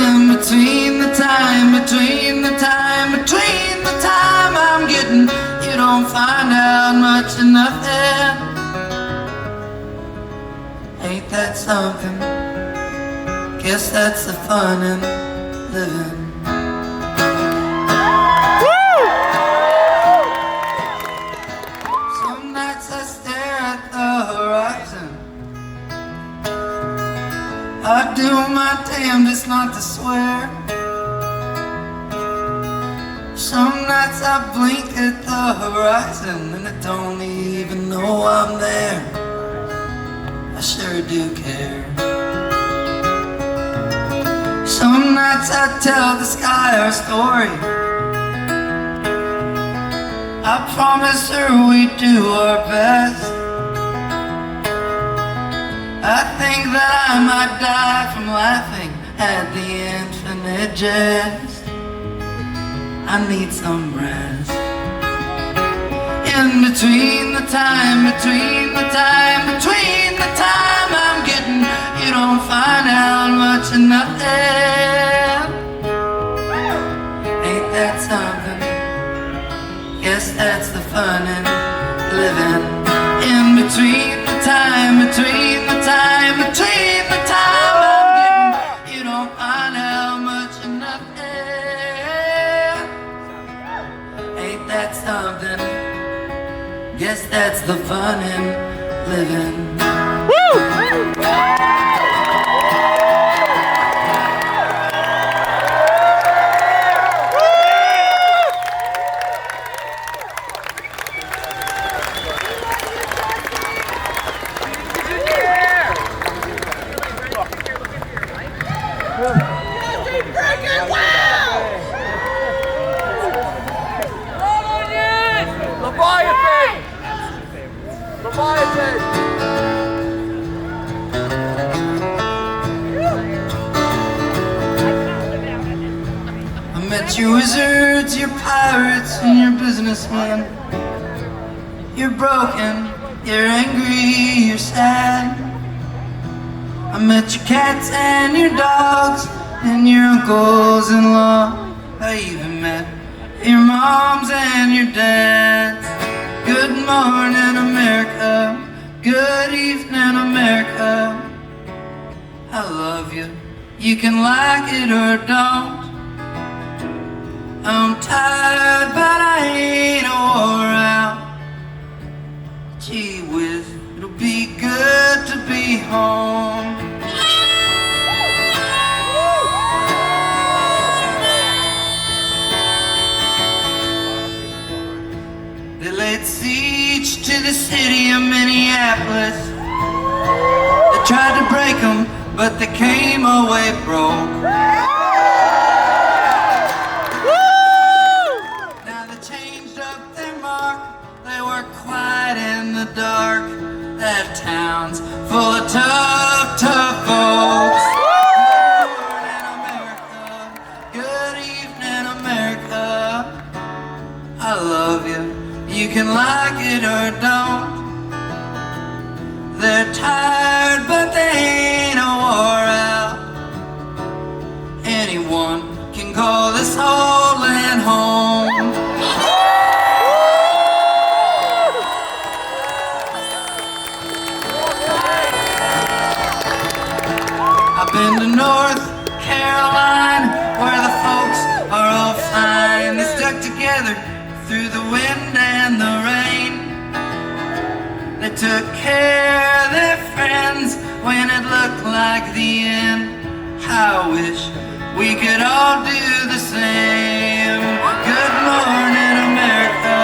S4: In between the time, between the time, between the time I'm getting, you don't find out much of nothing. Ain't that something? Guess that's the fun in living. Some nights I stare at the horizon, I do my damnedest not to swear. Some nights I blink at the horizon and I don't even know I'm there. I sure do care. Some nights I tell the sky our story, I promise her we do our best. I think that I might die from laughing at the infinite jest. I need some rest. In between the time, between the time, between the time I'm getting, you don't find out much of nothing. Ain't that something? Guess that's the fun in living. In between the time, between the time, between the time I'm getting, you don't find out much of nothing. Ain't that something? Guess that's the fun in living. I met your wizards, your pirates, and your businessmen. You're broken, you're angry, you're sad. I met your cats and your dogs and your uncles-in-law. I even met your moms and your dads. Good morning, America. Good evening, America. I love you. You can like it or don't. I'm tired, but I ain't wore out. Gee whiz, it'll be good to be home. They laid siege to the city of Minneapolis. They tried to break them, but they came away broke. Now they changed up their mark. They were quiet in the dark. That town's full of tough, tough folks. Good morning, America. Good evening, America. can like it or don't. They're tired, but they ain't a wore out. Anyone can call this whole land home. I've been to North Carolina, where the folks are all fine. They stuck together through the wind and the rain. They took care of their friends when it looked like the end. I wish we could all do the same. Good morning, America.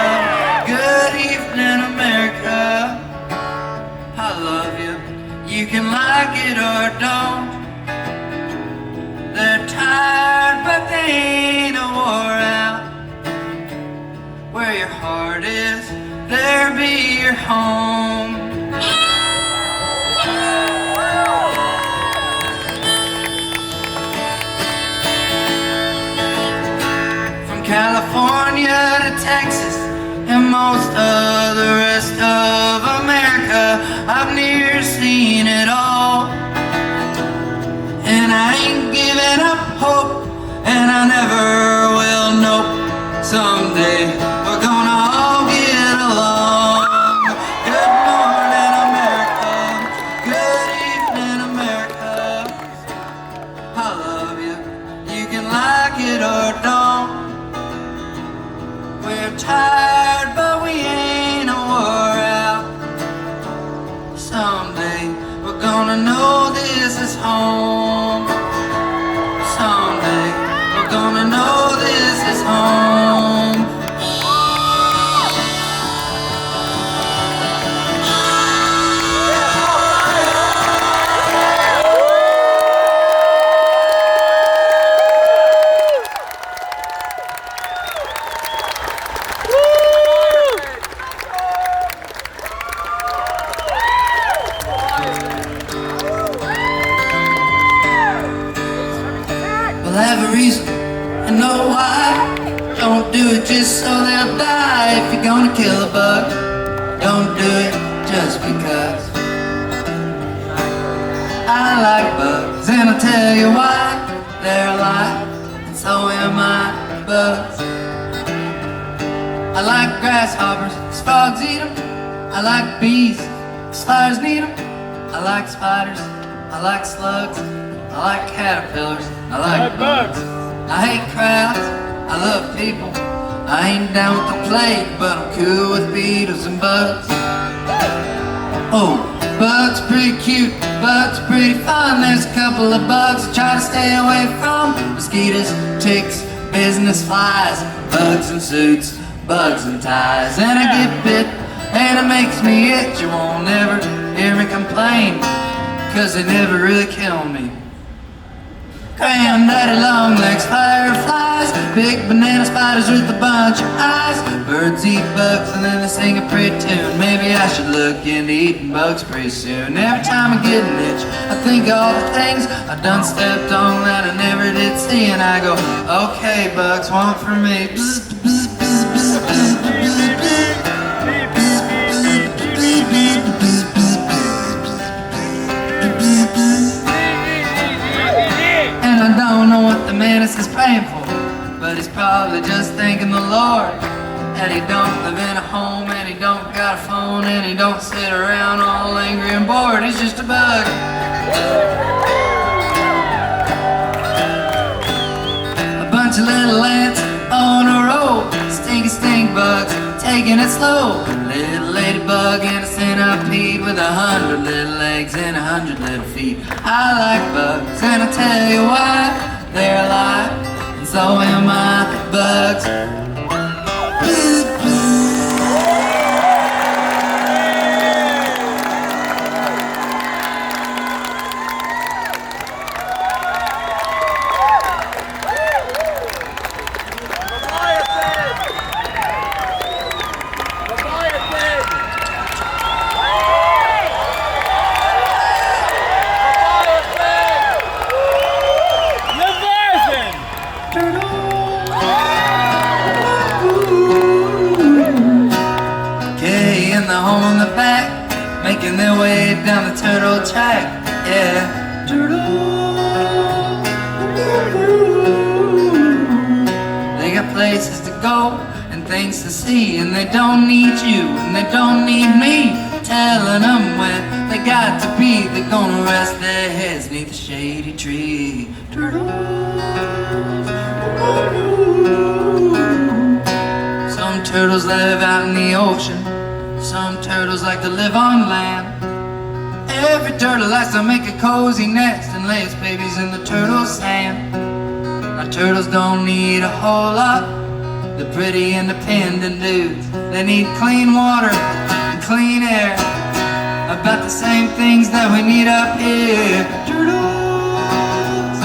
S4: Good evening, America. I love you. You can like it or don't. They're tired, but they ain't a wore out. Where your heart is, there be your home. From California to Texas and most of the rest of America, I've near seen it all. And I ain't giving up hope, and I never will. Nope. Someday we're gonna all get along. Good morning, America. Good evening, America. I love you. You can like it or don't. We're tired, but we ain't a wore out. Someday we're gonna know this is home. Someday we're gonna know this is home. We'll have a reason and know why. Don't do it just so they'll die. If you're gonna kill a bug, don't do it just because. I like bugs, and I'll tell you why. They're alive, and so am I. Bugs. I like grasshoppers, 'cause frogs eat them. I like bees, 'cause spiders need them. I like spiders, I like slugs, I like caterpillars, I like bugs. I hate crowds, I love people. I ain't down with the plague, but I'm cool with beetles and bugs. Oh, bugs pretty cute, bugs pretty fun. There's a couple of bugs I try to stay away from. Mosquitoes, ticks, business flies, bugs in suits, bugs in ties. And I get bit, and it makes me itch. You won't ever hear me complain, 'cause they never really kill me. Granddaddy longlegs, fireflies, big banana spiders with a bunch of eyes. Birds eat bugs and then they sing a pretty tune. Maybe I should look into eating bugs pretty soon. Every time I get an itch, I think of all the things I done stepped on that I never did see. And I go, okay, bugs, one for me. Bzz, bzz, bzz, bzz, bzz, bzz, bzz. I don't know what the menace is praying for, but he's probably just thanking the Lord that he don't live in a home, and he don't got a phone, and he don't sit around all angry and bored. He's just a bug. A bunch of little ants on a roll, stinky stink bugs, taking it slow. Little ladybug and a centipede with 100 little legs and 100 little feet. I like bugs, and I tell you why. They're alive, and so am I. Bugs. the turtle track, yeah. Turtles, they got places to go and things to see, and they don't need you and they don't need me telling them where they got to be. They're gonna rest their heads neath a shady tree. Turtles. Some turtles live out in the ocean, some turtles like to live on land. Every turtle likes to make a cozy nest and lay its babies in the turtle's sand. Now turtles don't need a whole lot, they're pretty independent dudes. They need clean water and clean air, about the same things that we need up here. Turtles,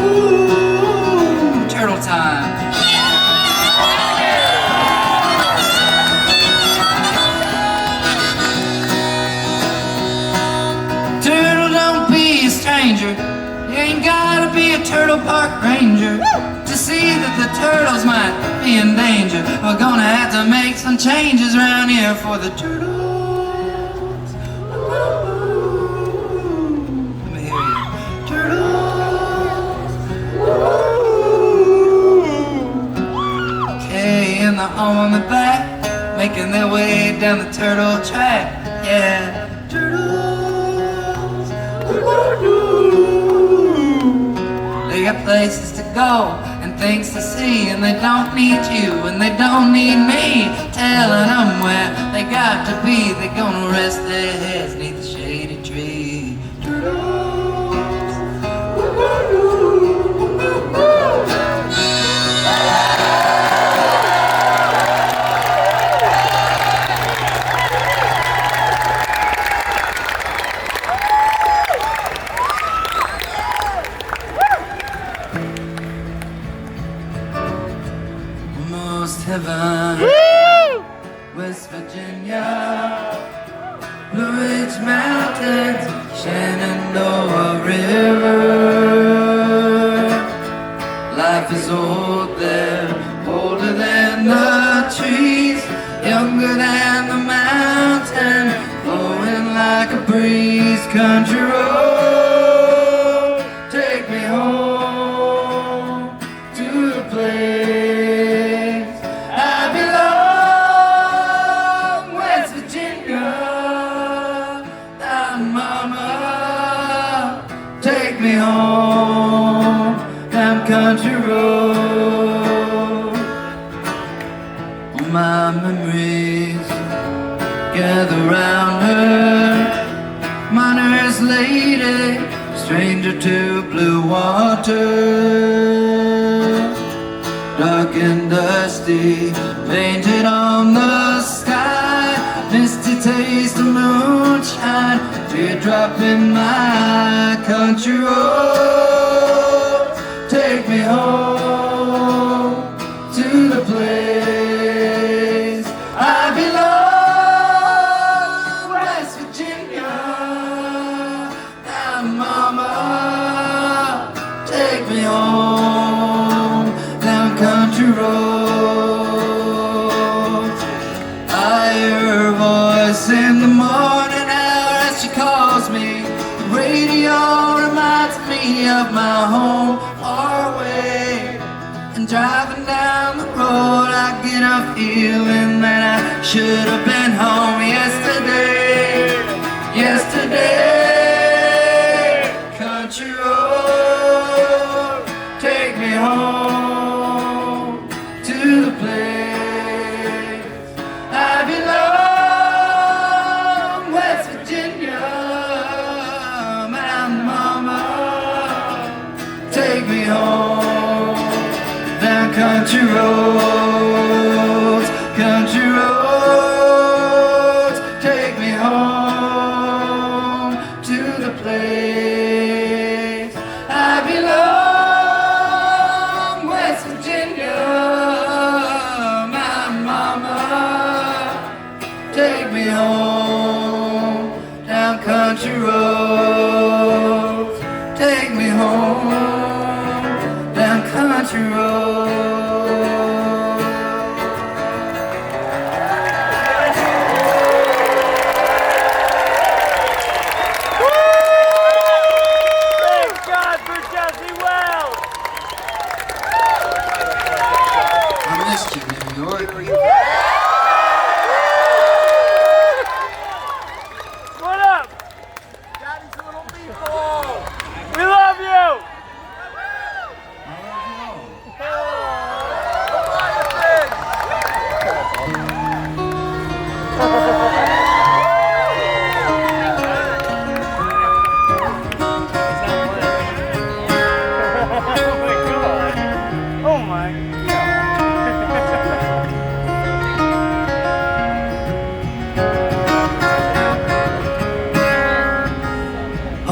S4: ooh, turtle time. Turtle, don't be a stranger. You ain't gotta be a turtle park ranger to see that the turtles might be in danger. We're gonna have to make some changes around here for the turtles. Let me hear you. Turtles. Okay, and the arm on the back, making their way down the turtle track, yeah. Turtles. They got places to go and things to see, and they don't need you and they don't need me telling them where they got to be. They're gonna rest their heads neath the shady tree. Almost heaven, West Virginia, Blue Ridge Mountains, Shenandoah River. Life is old there, older than the trees, younger than the mountain, flowing like a breeze. Country road, take me home to the place I belong. West Virginia, down mama, take me home down country road. All my memories gather round her, my nurse lady, stranger to blue water. Dark and dusty, painted on the sky, misty taste of moonshine, teardrop in my country road. Take me home to the place I belong. West Virginia, now mama, take me home down country roads. I hear her voice in the morning hour as she calls me. The radio reminds me of my home far away. And driving down the road, I get a feeling that I should have been home yesterday. Yesterday, country road, take me home to the place I belong. West Virginia, Mountain Mama, take me home down country roads, country roads, take me home to the place I belong. West Virginia, Mountain Mama, take me home down country roads, take me home down country roads.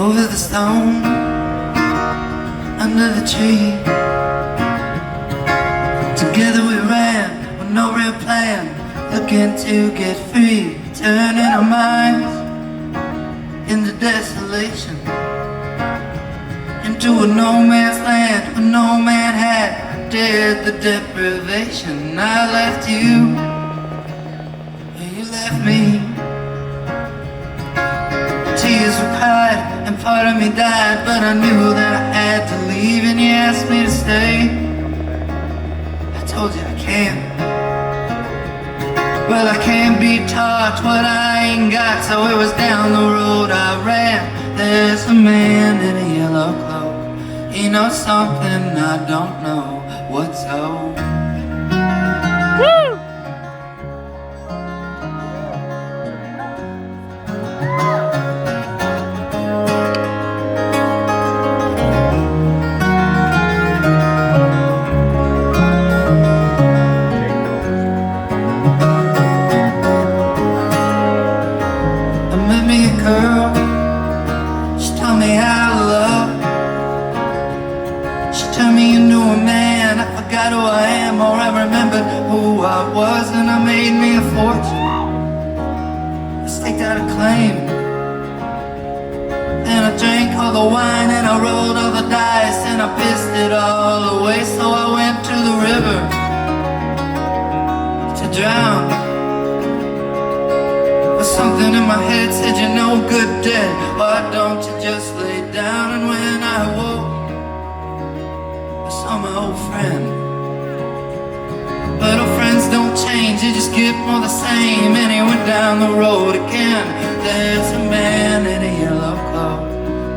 S4: over the stone, under the tree. Together we ran with no real plan, looking to get free, turning our minds into desolation, into a no man's land where no man had dared the deprivation. I left you, and you left me. Tears were cried and part of me died, but I knew that I had to leave, and you asked me to stay. I told you I can't. Well, I can't be taught what I ain't got, so it was down the road I ran. There's a man in a yellow cloak, he knows something I don't know. What's so?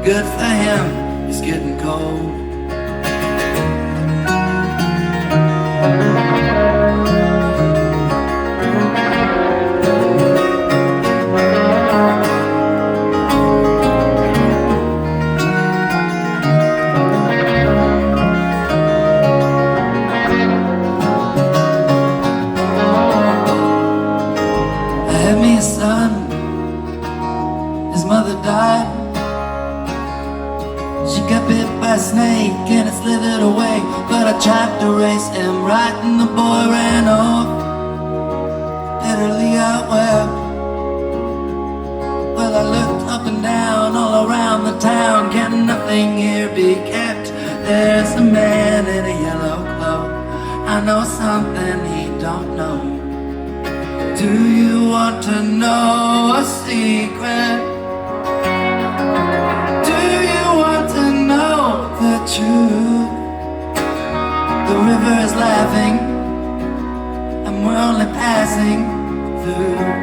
S4: Good for him, it's getting cold. I had me a son, his mother died. She got bit by a snake and it slithered away, but I tried to race him right and the boy ran off. Bitterly I wept. Well, I looked up and down all around the town. Can nothing here be kept? There's a man in a yellow cloak, I know something he don't know. Do you want to know a secret? The truth, the river is laughing, and we're only passing through.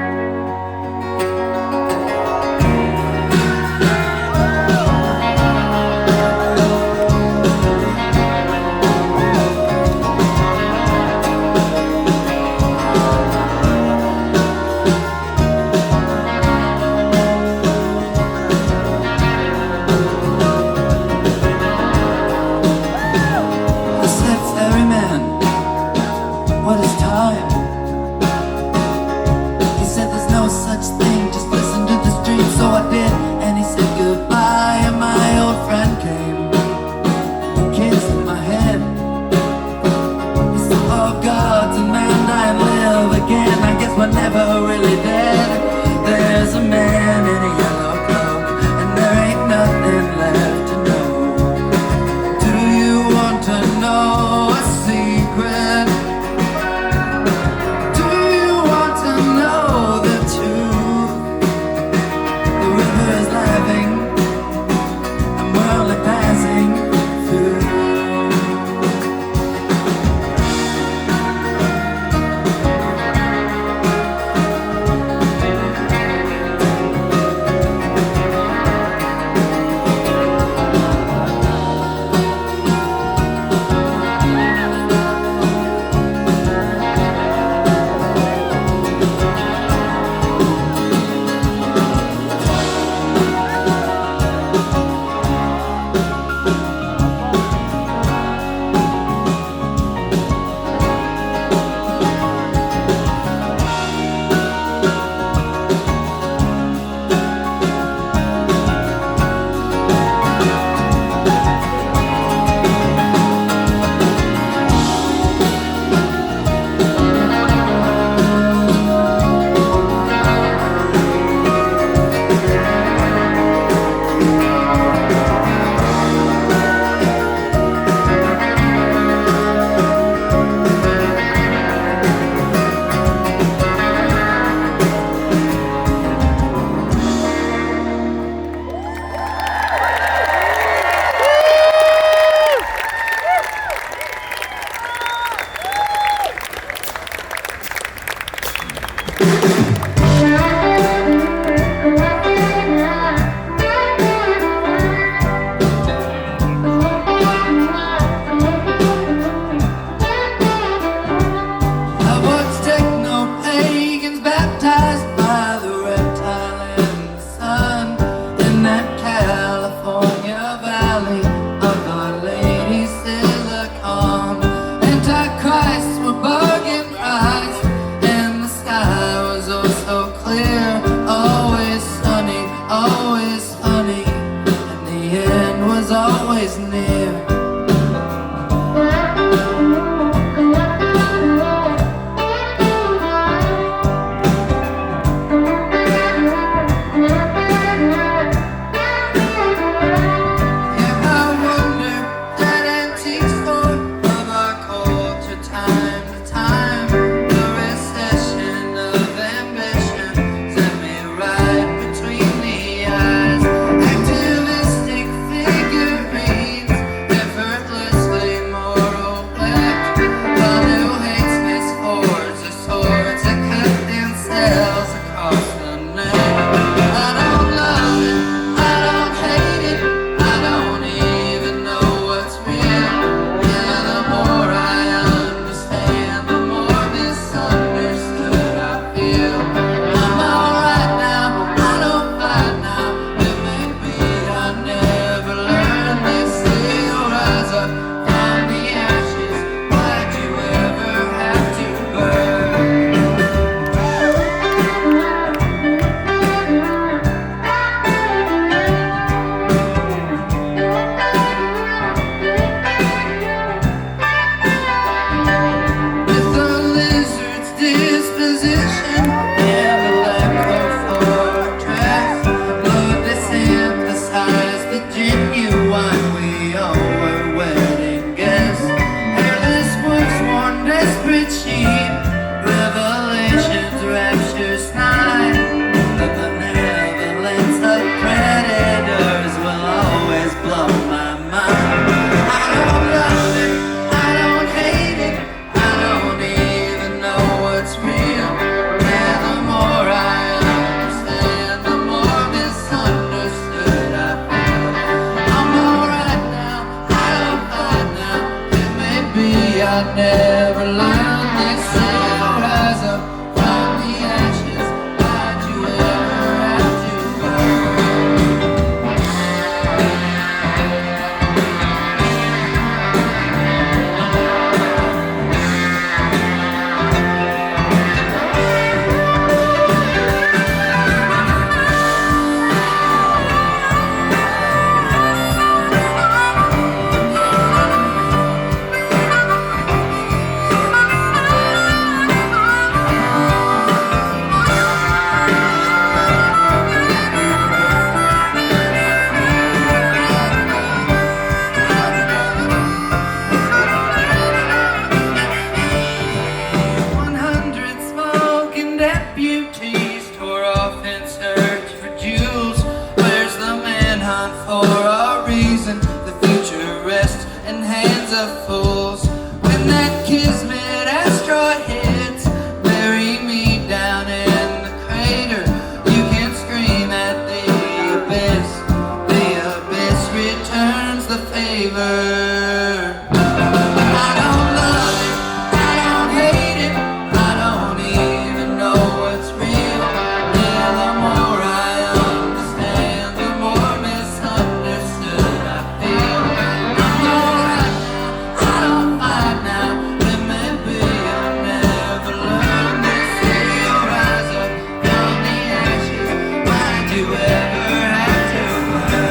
S4: always near. I never learned this, will rise up from the ashes. Why'd you ever have to fools? When that kismet asteroid hits, bury me down in the crater. You can scream at the abyss returns the favor. I don't love it, I don't hate it, I don't even know what's real. Yeah, the more I understand, the more misunderstood I feel. I'm alright now, I don't fight now. It may be I never learned this. You'll rise up from the ashes. Why'd you ever have to learn?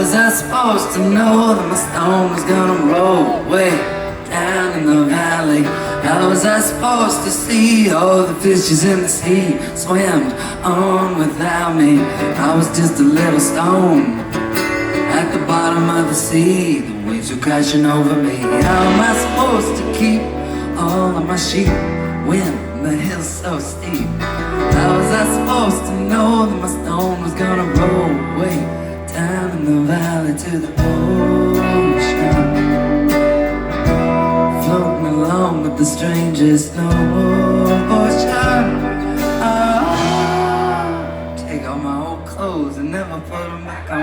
S4: was I supposed to know that my stone was gonna roll way down in the valley? How was I supposed to see all the fishes in the sea swam on without me? I was just a little stone at the bottom of the sea. The waves were crashing over me. How am I supposed to keep all of my sheep when the hill's so steep? How was I supposed to know that my stone was gonna roll way down in the valley to the ocean, floating along with the strangest notion? Take all my old clothes and never put them back on.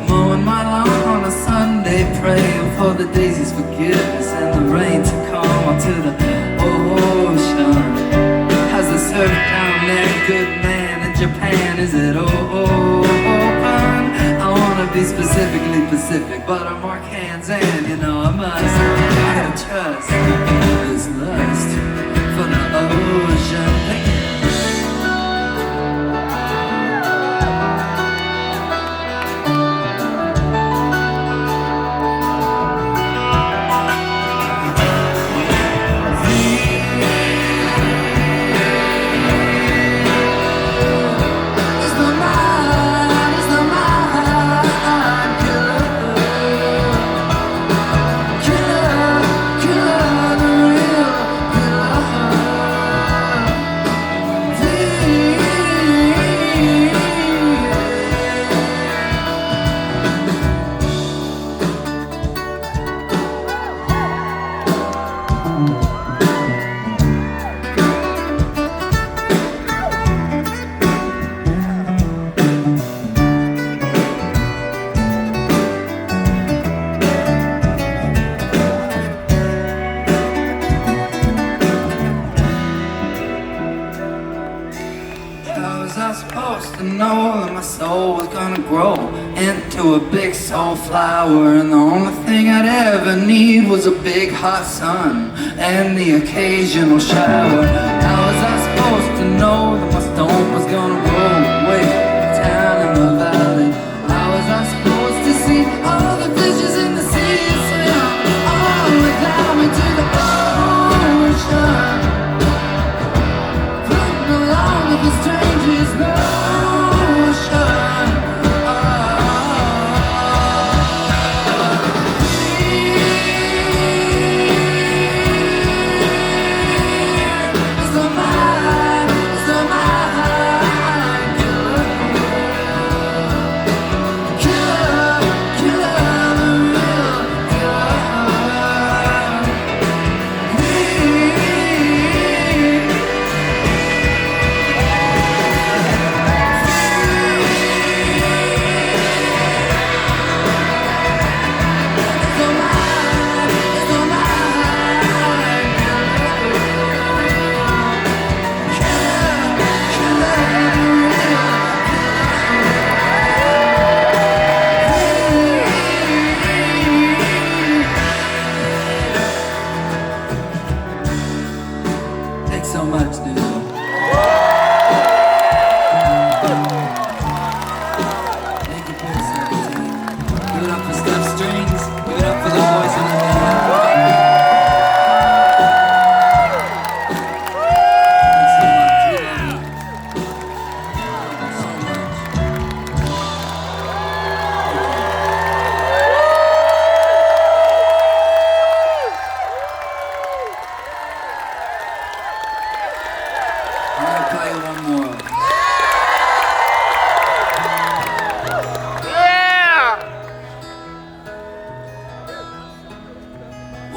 S4: Mowing my lawn on a Sunday, praying for the daisy's forgiveness and the rain to come to the ocean. How's the surf down there, good man, in Japan? Is it open? I wanna be specifically Pacific, but I mark hands and you know I must. I gotta trust this lust for the ocean. To know that my soul was gonna grow into a big soul flower, and the only thing I'd ever need was a big hot sun and the occasional shower. How was I supposed to know that my stone was gonna roll away down in the valley? How was I supposed to see all the fishes in the sea swim all without me to the ocean, floating along with the strangers?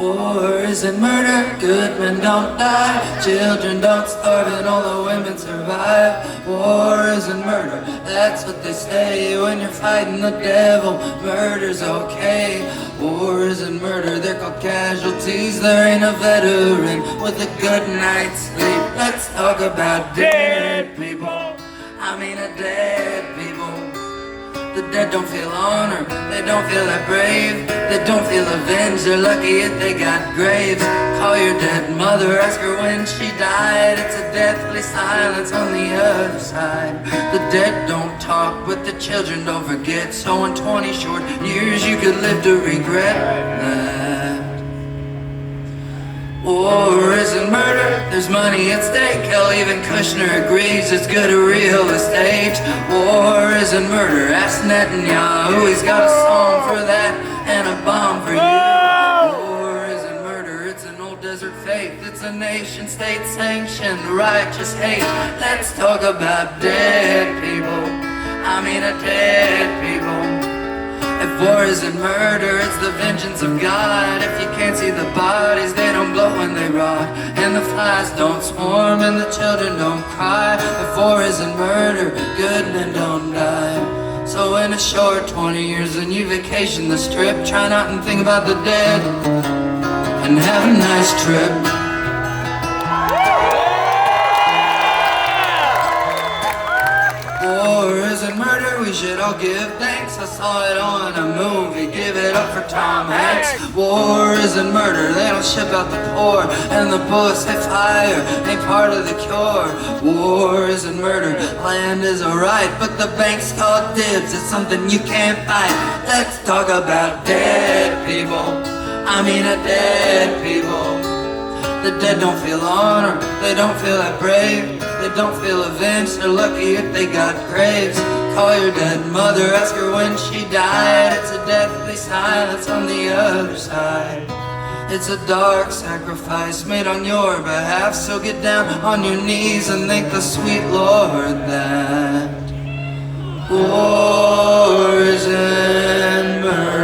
S4: War isn't murder, good men don't die, children don't starve, and all the women survive. War isn't murder, that's what they say when you're fighting the devil. Murder's okay. War isn't murder, they're called casualties. There ain't a veteran with a good night's sleep. Let's talk about dead people. I mean a dead people. The dead don't feel honor, they don't feel that brave, they don't feel avenged, they're lucky if they got graves. Call your dead mother, ask her when she died, it's a deathly silence on the other side. The dead don't talk, but the children don't forget, so in 20 short years you could live to regret that. War isn't murder, there's money at stake. Hell, even Kushner agrees it's good real estate. War isn't murder, ask Netanyahu, he's got a song for that and a bomb for you. War isn't murder, it's an old desert faith. It's a nation state sanctioned righteous hate. Let's talk about dead people, I mean a dead people. If war isn't murder, it's the vengeance of God. If you can't see the bodies, they don't blow when they rot, and the flies don't swarm and the children don't cry. If war isn't murder, good men don't die. So in a short 20 years when you vacation the strip, try not and think about the dead and have a nice trip. War isn't murder, we should all give thanks. I saw it on a movie, give it up for Tom Hanks. War isn't murder, they don't ship out the poor, and the bullets they fire ain't part of the cure. War isn't murder, land is a right, but the bank's called dibs, it's something you can't fight. Let's talk about dead people, I mean a dead people. The dead don't feel honor, they don't feel that brave, they don't feel avenged, they're lucky if they got graves. Call your dead mother, ask her when she died, it's a deathly silence on the other side. It's a dark sacrifice made on your behalf, so get down on your knees and thank the sweet Lord that war isn't murder.